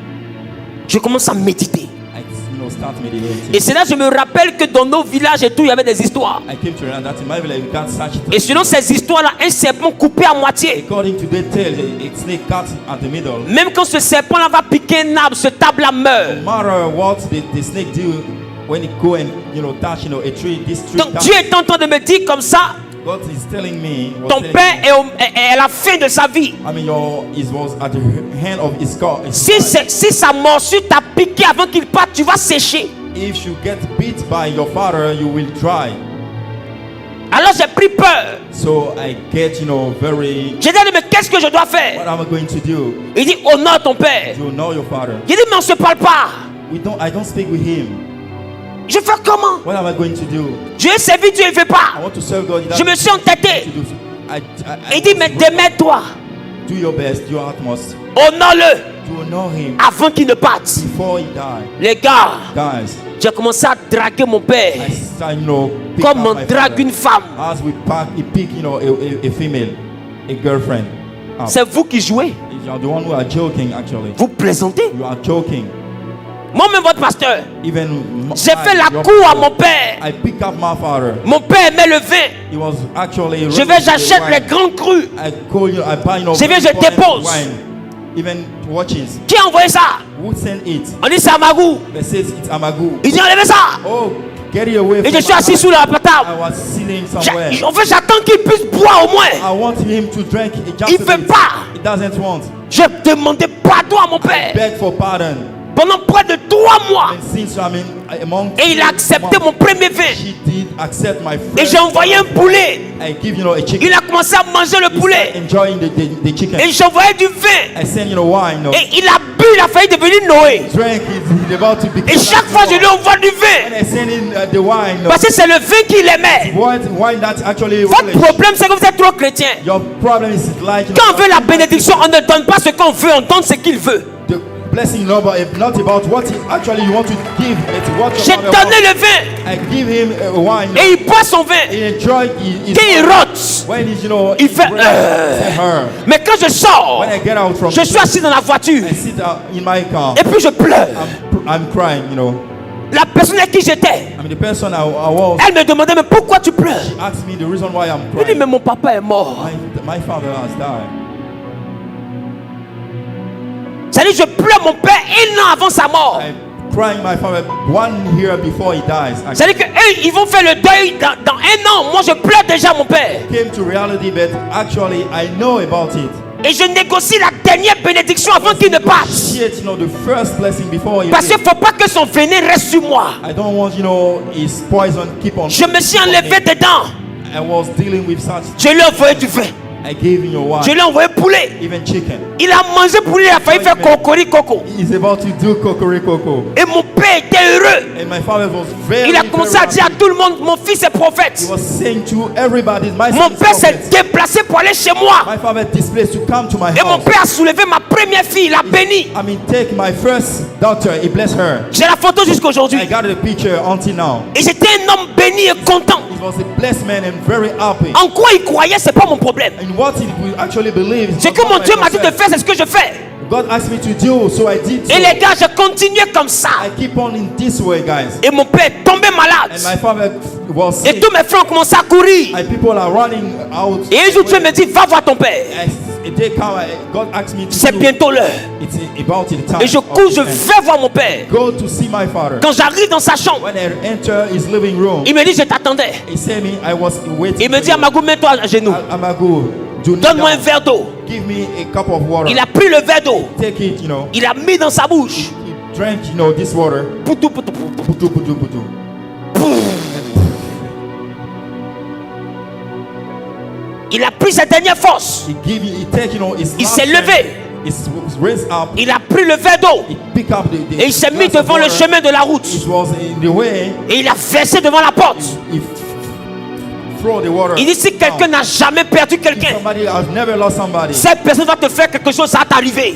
je commence à méditer. I start meditating. Et c'est là que je me rappelle que dans nos villages et tout, il y avait des histoires. I came to learn that in my village you can't search it. Et selon ces histoires-là, un serpent coupé à moitié. According to the tale, a snake cut at the middle. Même quand ce serpent-là va piquer un arbre, ce arbre-là meurt. No matter what the snake do, when it go and touch a tree, this tree. Donc Dieu est en train de me dire comme ça. God is telling me. Ton père est à la fin de sa vie. I mean, it was at the hand of his God. Si sa morsure t'a piqué avant qu'il parte, tu vas sécher. If you get beat by your father, you will dry. Alors j'ai pris peur. So I get, very. J'ai dit, mais qu'est-ce que je dois faire? What am I going to do? Il dit, honore ton père. You know your father. J'ai dit, mais on se parle pas. I don't speak with him. Je fais comment? What am I going to do? Dieu servi, Dieu ne fait pas. I want to serve God. Je me suis entêté. Il dit, mais démets-toi. Do your best, your utmost. Honore-le. To honor him avant qu'il ne parte. before he died. Les gars, Guys, j'ai commencé à draguer mon père. I start, pick Comme up on my drague father. une femme. As we pick, a female, a girlfriend. up. C'est vous qui jouez. You are the one who are joking, actually. Vous plaisantez. You are joking. Moi-même, votre pasteur, Even j'ai fait la cour à mon père. I pick up my father. Mon père aimait le vin. He was actually. Je vais, j'achète les grands crus. I buy, Je vais, je dépose. wine. Even watches. Qui a envoyé ça? Who sent it? On dit c'est Amagou. They says it's Amagou. Ils ont enlevé ça. Oh, get it away Et from je suis my assis house. sous la I table. was sitting somewhere. En fait, j'attends qu'il puisse boire au moins. I want him to drink. Il veut pas. He doesn't want. J'ai demandé pardon à mon père Beg for pardon. pendant près de 3 mois. And since among Et il a accepté mon premier vin. she did accept my Et first. j'ai envoyé un poulet. I give a chicken. Il a commencé à manger le He poulet. started enjoying the chicken. Et j'ai envoyé du vin. I send wine. Et il a bu, il a failli devenir Noé. Drink. He's about to become. Et chaque fois, je lui envoie du And vin. I send in the wine. Parce que c'est le vin qu'il aimait. Wine that's actually. Votre relish. problème, c'est que vous êtes trop chrétien. Your problem is like. Quand on veut la bénédiction, on ne donne pas ce qu'on veut, on donne ce qu'il veut. The blessing not about what actually you want to give. It's what your J'ai father donné wants. le vin. I give him a wine. Et il boit son vin. He enjoy his Quand il rote. when he's Il fait, say her. Mais quand je sors, When I get out from je suis assis dans la voiture. I sit in my car. Et puis je pleure. I'm crying, La personne avec qui j'étais, I mean the person I was elle me demandait, mais pourquoi tu pleures? asked me the reason why I'm Je dis, crying. mais mon papa est mort. My father has died. C'est-à-dire, je pleure mon père 1 an avant sa mort. I'm crying my father 1 year before he dies. I C'est-à-dire qu'eux, ils vont faire le deuil dans 1 an. Moi, je pleure déjà mon père. came to reality, but actually I know about it. Et je négocie la dernière bénédiction avant qu'il ne parte. Negotiate, the first blessing before he Parce qu'il ne leaves. faut pas que son venin reste sur moi. I don't want, his poison keep on. Je me suis enlevé dedans. I was dealing with such. Je lui ai envoyé du vin. I gave him your wine, Je lui ai envoyé poulet. even chicken. Il a mangé poulet, il a failli faire cocoricoco. He's about to do cocoricoco. Et mon père était heureux. And my father was very. Il a commencé à very dire à happy. tout le monde, mon fils est prophète. He was saying to everybody, my Mon son is père s'est prophet. déplacé pour aller chez moi. My father displaced to come to my Et mon house. père a soulevé ma première fille, il l'a bénie. I mean, take my first daughter. He blessed her. J'ai la photo jusqu'à I aujourd'hui. got the picture until now. Et j'étais un homme béni et content. He was a blessed man and very happy. En quoi il croyait, c'est pas mon problème. And what he actually believes. Ce que mon Dieu m'a dit de faire, c'est ce que je fais. God asked me to do, so I did. Et les gars, j'ai continué comme ça. I keep on in this way, guys. Et mon père est tombé And malade. my father was Et sick. tous mes frères ont commencé à courir. And people are running out. Et un jour, Dieu me dit, va voir ton père. A day come, God asked me to C'est do. bientôt l'heure. It's about the time. Et je of cours, the je end. vais voir mon père. Go to see my father. Quand j'arrive dans sa chambre, When I enter his living room, il me dit, je t'attendais. he said me, I was waiting. Il me dit, for you. Amagou, mets-toi à genoux. Amago, do Donne-moi un verre d'eau. Give me a cup of water. Il a pris le verre d'eau. Take it, Il a mis dans sa bouche. He drank, this water. Poutou, poutou, poutou. Putu, putu, putu. Il a pris sa dernière force. He take, his Il last s'est strength. levé. He raised up. Il a pris le verre d'eau. He picked up the Et il s'est mis glass of devant le water. chemin de la route. It was in the way. Et il a versé devant la porte. He throw the water. Il dit, si quelqu'un down. n'a jamais perdu quelqu'un, Somebody has never lost somebody. cette personne va te faire quelque chose, ça va t'arriver.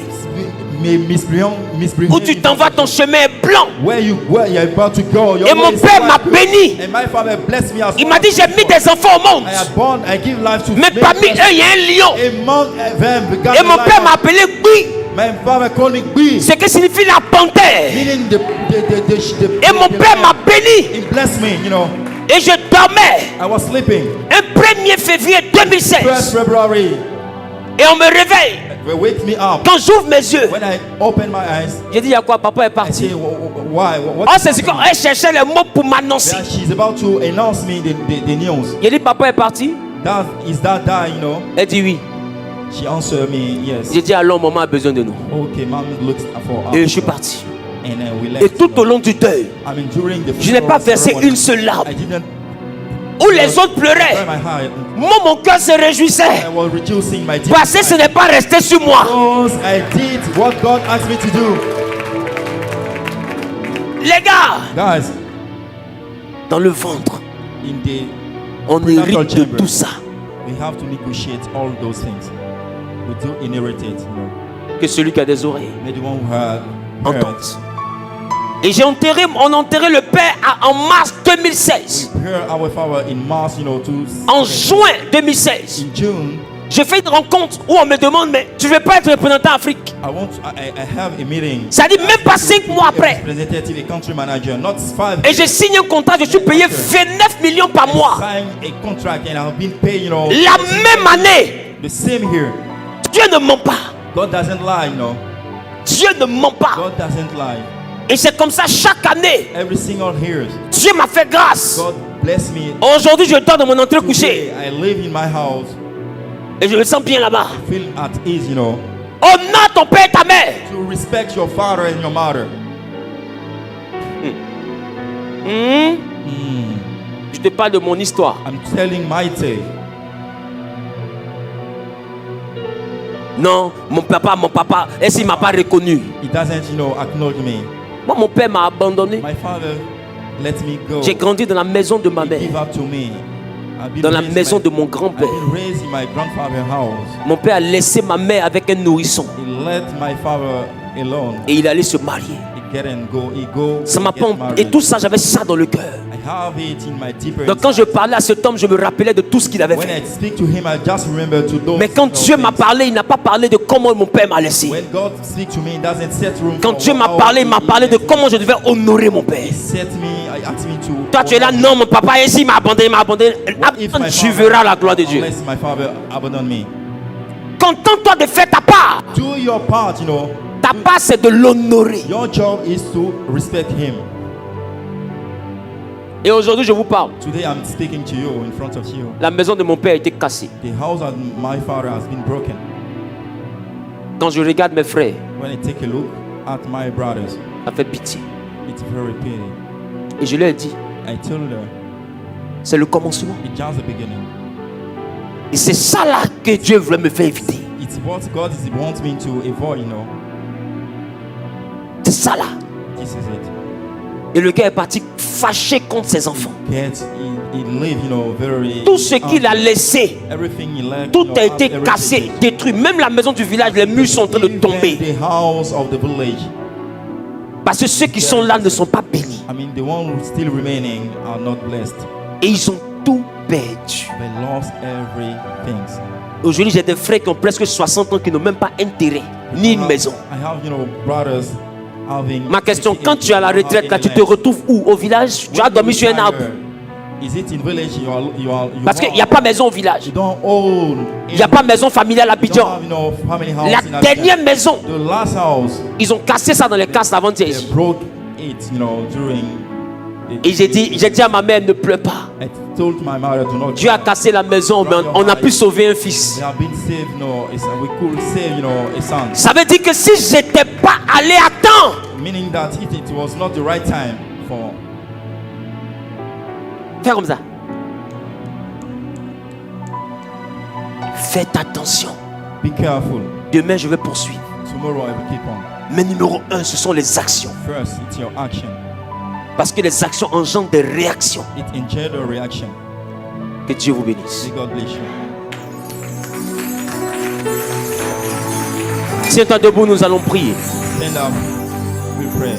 Où tu t'en vas, ton chemin est blanc. Where you're about to go, Et mon père m'a béni. And my father blessed me as Il m'a dit, j'ai mis des enfants au monde. I give life to Mais parmi eux, il y a un lion. among them, Et mon père m'a appelé Gui. my father called me Gui, Ce qui signifie la panthère. meaning Et mon père m'a béni. He blessed me, you know. Et je dormais I was sleeping. un 1er février 2016. 1st February, Et on me réveille. they wake me up. Quand j'ouvre mes yeux, When I open my eyes, j'ai dit, il y a quoi? Papa est I parti. say, why? What Oh, c'est ce qu'elle cherchait les mots pour m'annoncer. That she's about to announce me the news. J'ai dit, papa est parti. That, you know? Elle dit oui. She answered me, yes. J'ai dit, alors maman a besoin de nous. Okay, mom looks for us. Et je suis parti. And then we left. Et tout au long du deuil, I mean, during the je n'ai pas versé ceremony, une seule larme. I didn't Où les autres cry pleuraient, my heart. moi mon cœur se réjouissait. I was reducing my tears. Parce que ce n'est pas resté sur moi. Because I did what God asked me to do. Les gars, Guys, dans le ventre, in the on hérite de tout ça. we have to negotiate all those things. We do inherit it, you know. Que celui qui a des oreilles May the one who heard. entende. Et on a enterré le père en mars 2016. Heard our father in Mars, you know, En juin 2016, in June. j'ai fait une rencontre où on me demande, mais tu ne veux pas être représentant Afrique? I have a meeting. Ça dit même pas 5 mois après. Representative, a country manager, not 5. Et j'ai signé un contrat, je suis payé 29 millions par mois. Signed a contract and I've been paid, you know. La même année, The same here. Dieu ne ment pas. God doesn't lie, you know. Dieu ne ment pas. God doesn't lie. Et c'est comme ça chaque année. Every single year, Dieu m'a fait grâce. God bless me. Aujourd'hui, je dors dans mon entrée couchée. Today, I live in my house. Et je me sens bien là-bas. Feel at ease, you know. Honore ton père et ta mère. To respect your father and your mother. Je te parle de mon histoire. I'm telling my tale. Non, mon papa, est-ce qu'il m'a pas reconnu? He doesn't, you know, acknowledge me. Moi, mon père m'a abandonné. My father let me go. J'ai grandi dans la maison de ma He mère, gave up to me. I've been dans la raised maison by- de mon I've grand-père. been raised in my grandfather's house. Mon père a laissé ma mère avec un nourrisson He let my father alone. et il allait se marier. He get and go. He go. Ça m'a get pas... married. Et tout ça, j'avais ça dans le cœur. I have it in my deeper Donc quand je inside. parlais à cet homme, je me rappelais de tout ce qu'il avait When fait. I speak to him, I just remember to those. Mais quand Dieu m'a parlé, il n'a pas parlé de comment mon père m'a laissé. When God speaks to me, he doesn't set room. Quand for Dieu m'a how parlé, il m'a he parlé de lets me. comment je devais honorer mon père. He set me. I asked me to. Toi, tu es là, non, mon papa ici m'a abandonné, What if my Tu father- verras la gloire de Dieu. Unless my father abandoned me. Contente-toi de faire ta part. Do your part, you know. Ta part, c'est de l'honorer. Your job is to respect him. Et aujourd'hui, je vous parle. Today I'm speaking to you in front of you. La maison de mon père a été cassée. The house of my father has been broken. Quand je regarde mes frères, When I take a look at my brothers, ça fait pitié. it's very pity. Et je leur ai dit, I told her c'est le commencement. it's just the beginning. Et c'est ça là que Dieu voulait me faire éviter. It's what God wants me to avoid, you know. C'est ça là. This is it. Et le gars est parti fâché contre ses enfants. He lived, you know, very. Tout ce qu'il a laissé, Everything he left. tout you know, a été everything. cassé, détruit. Même la maison du village, les murs sont en train de Even tomber. the house of the village. Parce que ceux qui sont là ne sont pas bénis. I mean, the ones who still remaining are not blessed. Et ils ont tout perdu. They lost everything. Aujourd'hui, j'ai des frères qui ont presque 60 ans qui n'ont même pas intérêt, ni une maison. I have, you know, brothers having. Ma question, quand tu es à la retraite, là, tu te retrouves où? Au village? Tu as dormi sur un arbre? Is it in village you Parce qu'il n'y a pas maison au village. You don't own. Il n'y a pas maison familiale à You don't Abidjan. have, you know, family house La in Abidjan. dernière maison, The last house, ils ont cassé ça dans les casses avant-hier. they broke it, you know, during. Et j'ai dit à ma mère, ne pleure pas. I told my mother to not. Dieu a cassé la maison, mais on a pu sauver un fils. They have been saved, no. We could save, you know, a son. Ça veut dire que si j'étais pas allé à temps, Meaning that it was not the right time for. fais comme ça. Faites attention. Be careful. Demain, je vais poursuivre. Tomorrow I will keep on. Mais numéro 1, ce sont les actions. First, it's your action. Parce que les actions engendrent des réactions. It engender a reaction. Que Dieu vous bénisse. May God bless you. Tiens-toi debout, nous allons prier. Stand up. We pray.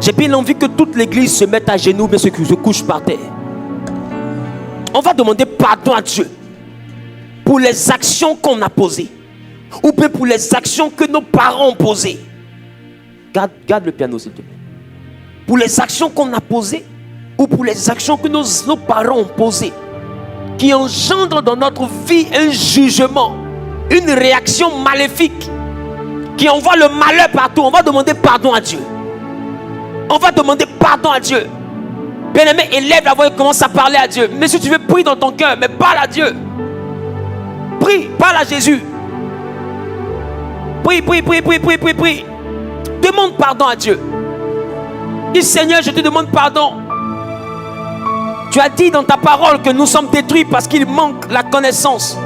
J'ai bien envie que toute l'église se mette à genoux, mais ceux qui se couchent par terre. On va demander pardon à Dieu pour les actions qu'on a posées, ou bien pour les actions que nos parents ont posées. Garde le piano, s'il te plaît. Pour les actions qu'on a posées, ou pour les actions que nos parents ont posées, qui engendrent dans notre vie un jugement, une réaction maléfique, qui envoie le malheur partout. On va demander pardon à Dieu. On va demander pardon à Dieu. Bien-aimé, élève la voix et commence à parler à Dieu. Mais si tu veux, prie dans ton cœur, mais parle à Dieu. Prie, parle à Jésus. Prie. Demande pardon à Dieu. Dis, Seigneur, je te demande pardon. Tu as dit dans ta parole que nous sommes détruits parce qu'il manque la connaissance.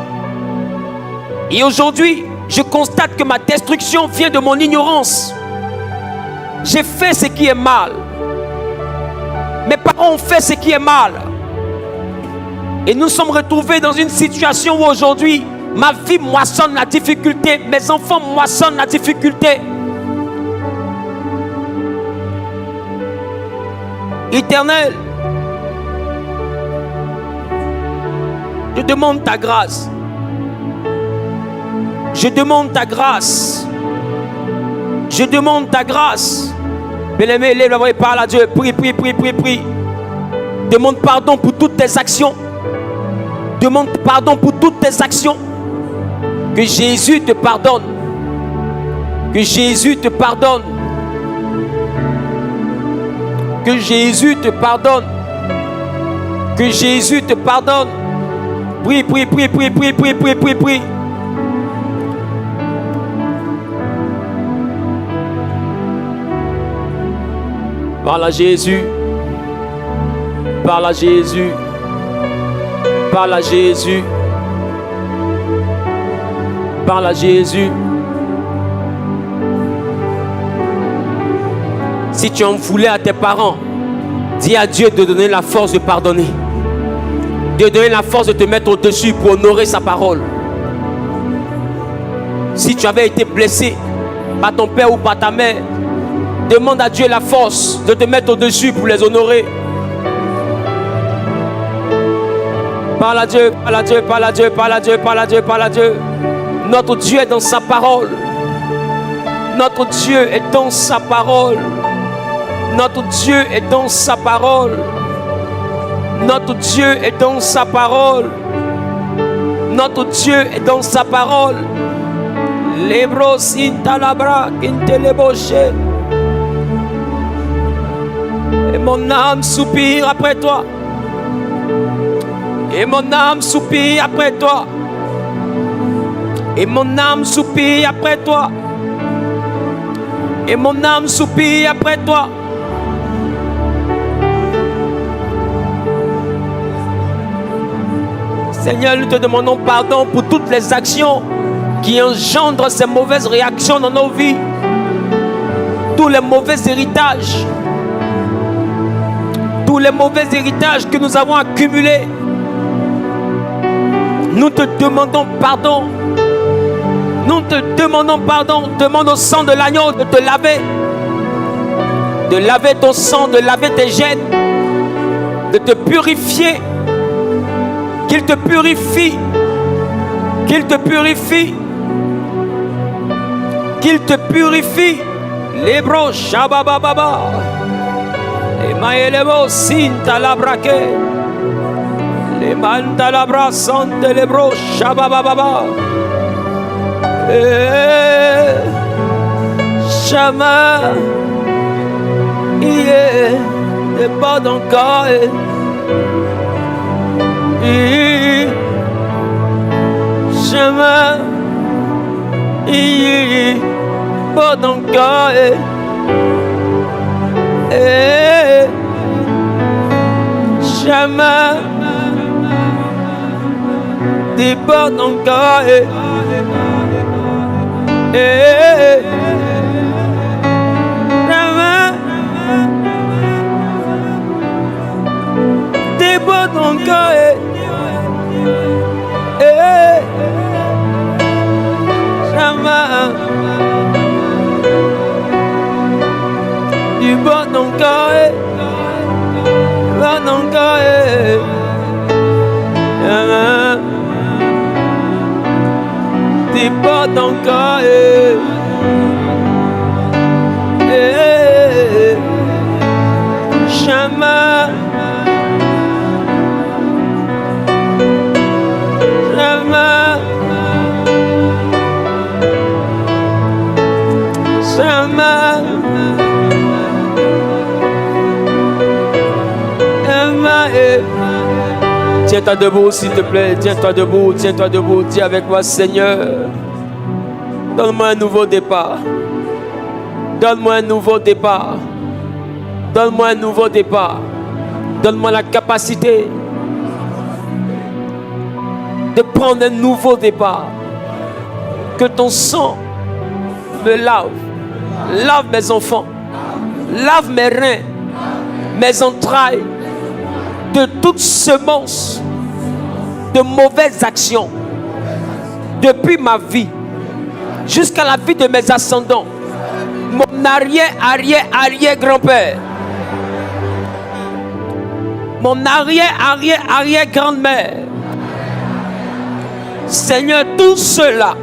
Et aujourd'hui, je constate que ma destruction vient de mon ignorance. J'ai fait ce qui est mal. Mes parents ont fait ce qui est mal. Et nous sommes retrouvés dans une situation où aujourd'hui, ma vie moissonne la difficulté. Mes enfants moissonnent la difficulté. Éternel, je demande ta grâce. Je demande ta grâce. Je demande ta grâce. Bien-aimé, lève la voix et parle à Dieu. Prie. Demande pardon pour toutes tes actions. Demande pardon pour toutes tes actions. Que Jésus te pardonne. Que Jésus te pardonne. Que Jésus te pardonne. Que Jésus te pardonne. Prie. Parle à Jésus. Parle à Jésus. Parle à Jésus. Parle à Jésus. Si tu en voulais à tes parents, dis à Dieu de donner la force de pardonner. De donner la force de te mettre au-dessus pour honorer sa parole. Si tu avais été blessé par ton père ou par ta mère, demande à Dieu la force de te mettre au-dessus pour les honorer. Parle à Dieu, parle à Dieu, parle à Dieu, parle à Dieu, parle à Dieu, parle à Dieu. Notre Dieu est dans sa parole. Notre Dieu est dans sa parole. Notre Dieu est dans sa parole. Notre Dieu est dans sa parole. Notre Dieu est dans sa parole. Lebros intalabra inteleboche. Et mon âme soupire après toi. Et mon âme soupire après toi. Et mon âme soupire après toi. Et mon âme soupire après toi. Seigneur, nous te demandons pardon pour toutes les actions qui engendrent ces mauvaises réactions dans nos vies. Tous les mauvais héritages. Tous les mauvais héritages que nous avons accumulés. Nous te demandons pardon. Nous te demandons pardon. Demande au sang de l'agneau de te laver. De laver ton sang, de laver tes gènes. De te purifier. Qu'il te purifie. Qu'il te purifie. Qu'il te purifie. Les broches, shabababa. Les maëlebo, sinta la braque. Les manta la brassante, les broches, shabababa. Chama. Yeah. N'est pas d'encore. Chemin, pas d'encore. Chemin, des pas d'encore. Des pas d'encore. porte encore. Jamais. Tiens-toi debout, s'il te plaît. Tiens-toi debout, tiens-toi debout. Dis avec moi, Seigneur, donne-moi un nouveau départ. Donne-moi un nouveau départ. Donne-moi un nouveau départ. Donne-moi la capacité de prendre un nouveau départ. Que ton sang me lave. Lave mes enfants. Lave mes reins, mes entrailles de toute semence de mauvaises actions depuis ma vie jusqu'à la vie de mes ascendants, mon arrière-arrière-arrière-grand-père, mon arrière-arrière-arrière-grand-mère. Seigneur, tous ceux-là,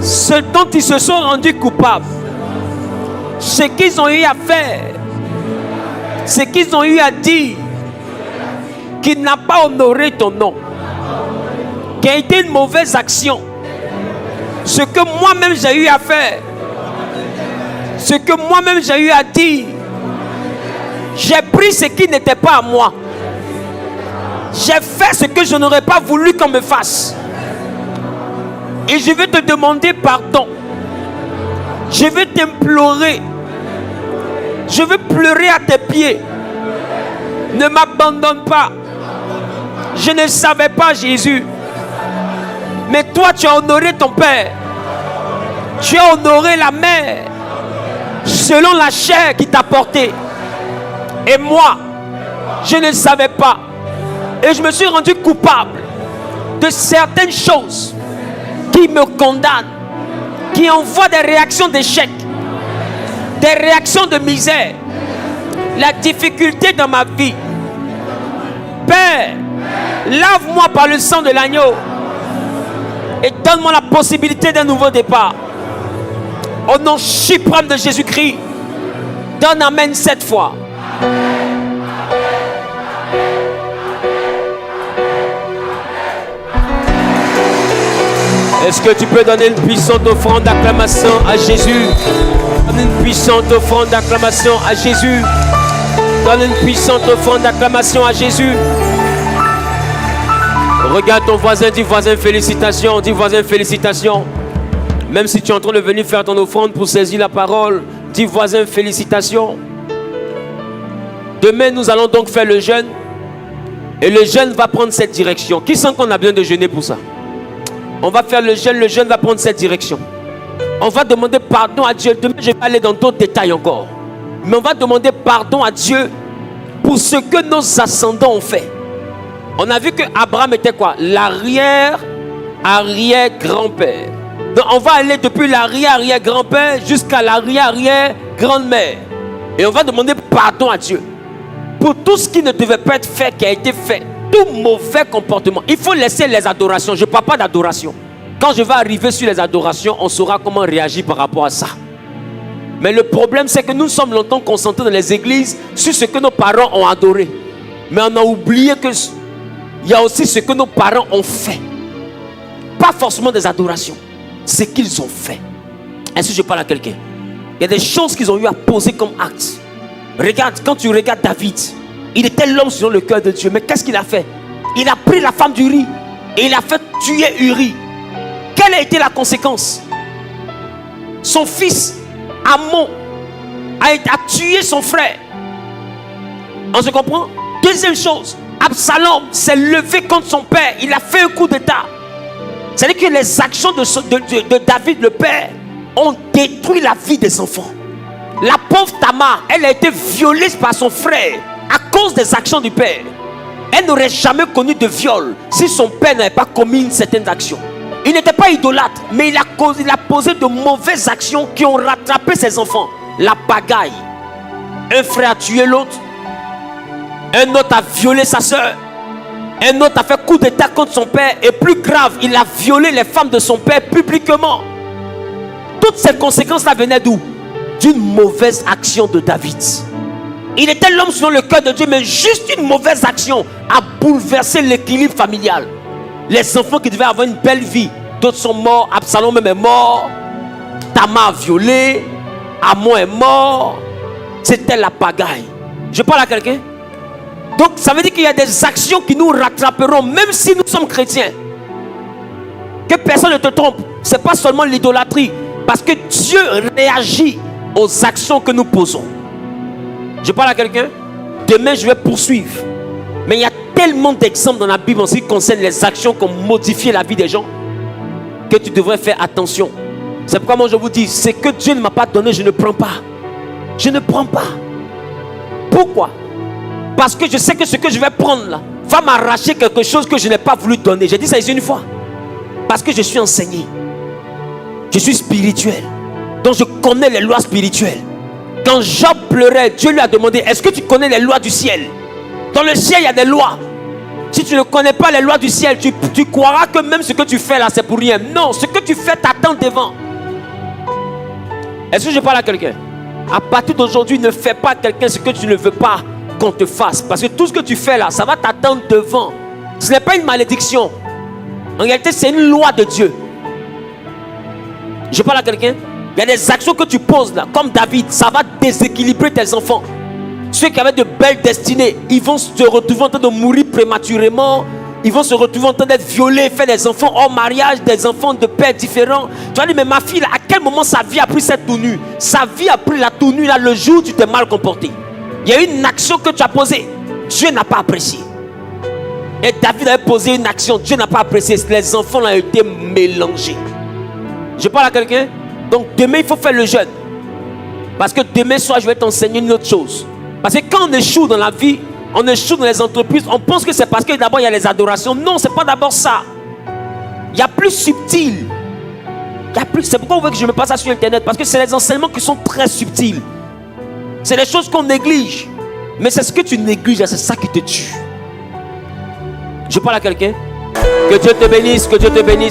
ce dont ils se sont rendus coupables, ce qu'ils ont eu à faire, ce qu'ils ont eu à dire, qui n'a pas honoré ton nom, qui a été une mauvaise action, ce que moi-même j'ai eu à faire, ce que moi-même j'ai eu à dire, j'ai pris ce qui n'était pas à moi, j'ai fait ce que je n'aurais pas voulu qu'on me fasse, et je vais te demander pardon. Je vais t'implorer. Je vais pleurer à tes pieds. Ne m'abandonne pas. Je ne savais pas, Jésus. Mais toi, tu as honoré ton père. Tu as honoré la mère selon la chair qui t'a porté. Et moi, je ne savais pas. Et je me suis rendu coupable de certaines choses qui me condamnent, qui envoient des réactions d'échec, des réactions de misère, la difficulté dans ma vie. Père, lave-moi par le sang de l'agneau et donne-moi la possibilité d'un nouveau départ. Au nom suprême de Jésus-Christ, donne amen 7 fois. Est-ce que tu peux donner une puissante offrande d'acclamation à Jésus? Donne une puissante offrande d'acclamation à Jésus. Donne une puissante offrande d'acclamation à Jésus. Regarde ton voisin, dis voisin félicitations, dis voisin félicitations. Même si tu es en train de venir faire ton offrande pour saisir la parole, dis voisin félicitations. Demain nous allons donc faire le jeûne. Et le jeûne va prendre cette direction. Qui sent qu'on a besoin de jeûner pour ça? On va faire le jeûne va prendre cette direction. On va demander pardon à Dieu. Demain, je vais aller dans d'autres détails encore. Mais on va demander pardon à Dieu pour ce que nos ascendants ont fait. On a vu que Abraham était quoi? L'arrière-arrière-grand-père. Donc on va aller depuis l'arrière-arrière-grand-père jusqu'à l'arrière-arrière-grand-mère. Et on va demander pardon à Dieu pour tout ce qui ne devait pas être fait, qui a été fait. Tout mauvais comportement. Il faut laisser les adorations. Je ne parle pas d'adoration. Quand je vais arriver sur les adorations, on saura comment réagir par rapport à ça. Mais le problème, c'est que nous sommes longtemps concentrés dans les églises sur ce que nos parents ont adoré. Mais on a oublié qu'il y a aussi ce que nos parents ont fait. Pas forcément des adorations. Ce qu'ils ont fait. Est-ce que je parle à quelqu'un? Il y a des choses qu'ils ont eu à poser comme acte. Regarde, quand tu regardes David, il était l'homme selon le cœur de Dieu. Mais qu'est-ce qu'il a fait? Il a pris la femme d'Uri et il a fait tuer Uri. Quelle a été la conséquence? Son fils Amon a tué son frère. On se comprend? Deuxième chose, Absalom s'est levé contre son père. Il a fait un coup d'état. C'est-à-dire que les actions de David le père ont détruit la vie des enfants. La pauvre Tamar, elle a été violée par son frère à cause des actions du père. Elle n'aurait jamais connu de viol si son père n'avait pas commis une certaine action. Il n'était pas idolâtre, mais il a posé de mauvaises actions qui ont rattrapé ses enfants. La pagaille. Un frère a tué l'autre. Un autre a violé sa soeur. Un autre a fait coup d'état contre son père. Et plus grave, il a violé les femmes de son père publiquement. Toutes ces conséquences-là venaient d'où? D'une mauvaise action de David. Il était l'homme selon le cœur de Dieu, mais juste une mauvaise action a bouleversé l'équilibre familial. Les enfants qui devaient avoir une belle vie, d'autres sont morts. Absalom même est mort. Tamar a violé. Amon est mort. C'était la pagaille. Je parle à quelqu'un? Donc ça veut dire qu'il y a des actions qui nous rattraperont, même si nous sommes chrétiens. Que personne ne te trompe. Ce n'est pas seulement l'idolâtrie. Parce que Dieu réagit aux actions que nous posons. Je parle à quelqu'un? Demain je vais poursuivre. Mais il y a tellement d'exemples dans la Bible en ce qui concerne les actions qui ont modifié la vie des gens, que tu devrais faire attention. C'est pourquoi moi je vous dis, ce que Dieu ne m'a pas donné, je ne prends pas. Je ne prends pas. Pourquoi? Parce que je sais que ce que je vais prendre là va m'arracher quelque chose que je n'ai pas voulu donner. J'ai dit ça ici une fois. Parce que je suis enseigné. Je suis spirituel. Donc je connais les lois spirituelles. Quand Job pleurait, Dieu lui a demandé, est-ce que tu connais les lois du ciel? Dans le ciel, il y a des lois. Si tu ne connais pas les lois du ciel, tu croiras que même ce que tu fais là, c'est pour rien. Non, ce que tu fais t'attend devant. Est-ce que je parle à quelqu'un? À partir d'aujourd'hui, ne fais pas à quelqu'un ce que tu ne veux pas qu'on te fasse. Parce que tout ce que tu fais là, ça va t'attendre devant. Ce n'est pas une malédiction. En réalité, c'est une loi de Dieu. Je parle à quelqu'un? Il y a des actions que tu poses là, comme David, ça va déséquilibrer tes enfants. Ceux qui avaient de belles destinées, ils vont se retrouver en train de mourir prématurément. Ils vont se retrouver en train d'être violés, faire des enfants hors mariage, des enfants de pères différents. Tu vas dire, mais ma fille, là, à quel moment sa vie a pris cette tournure? Sa vie a pris la tournure là, le jour où tu t'es mal comporté. Il y a une action que tu as posée. Dieu n'a pas apprécié. Et David avait posé une action. Dieu n'a pas apprécié. Les enfants ont été mélangés. Je parle à quelqu'un? Donc demain, il faut faire le jeûne. Parce que demain soir, je vais t'enseigner une autre chose. Parce que quand on échoue dans la vie, on échoue dans les entreprises, on pense que c'est parce que d'abord il y a les adorations. Non, c'est pas d'abord ça. Il y a plus subtil. C'est pourquoi vous voyez que je me passe ça sur internet. Parce que c'est les enseignements qui sont très subtils. C'est des choses qu'on néglige. Mais c'est ce que tu négliges, c'est ça qui te tue. Je parle à quelqu'un? Que Dieu te bénisse, que Dieu te bénisse.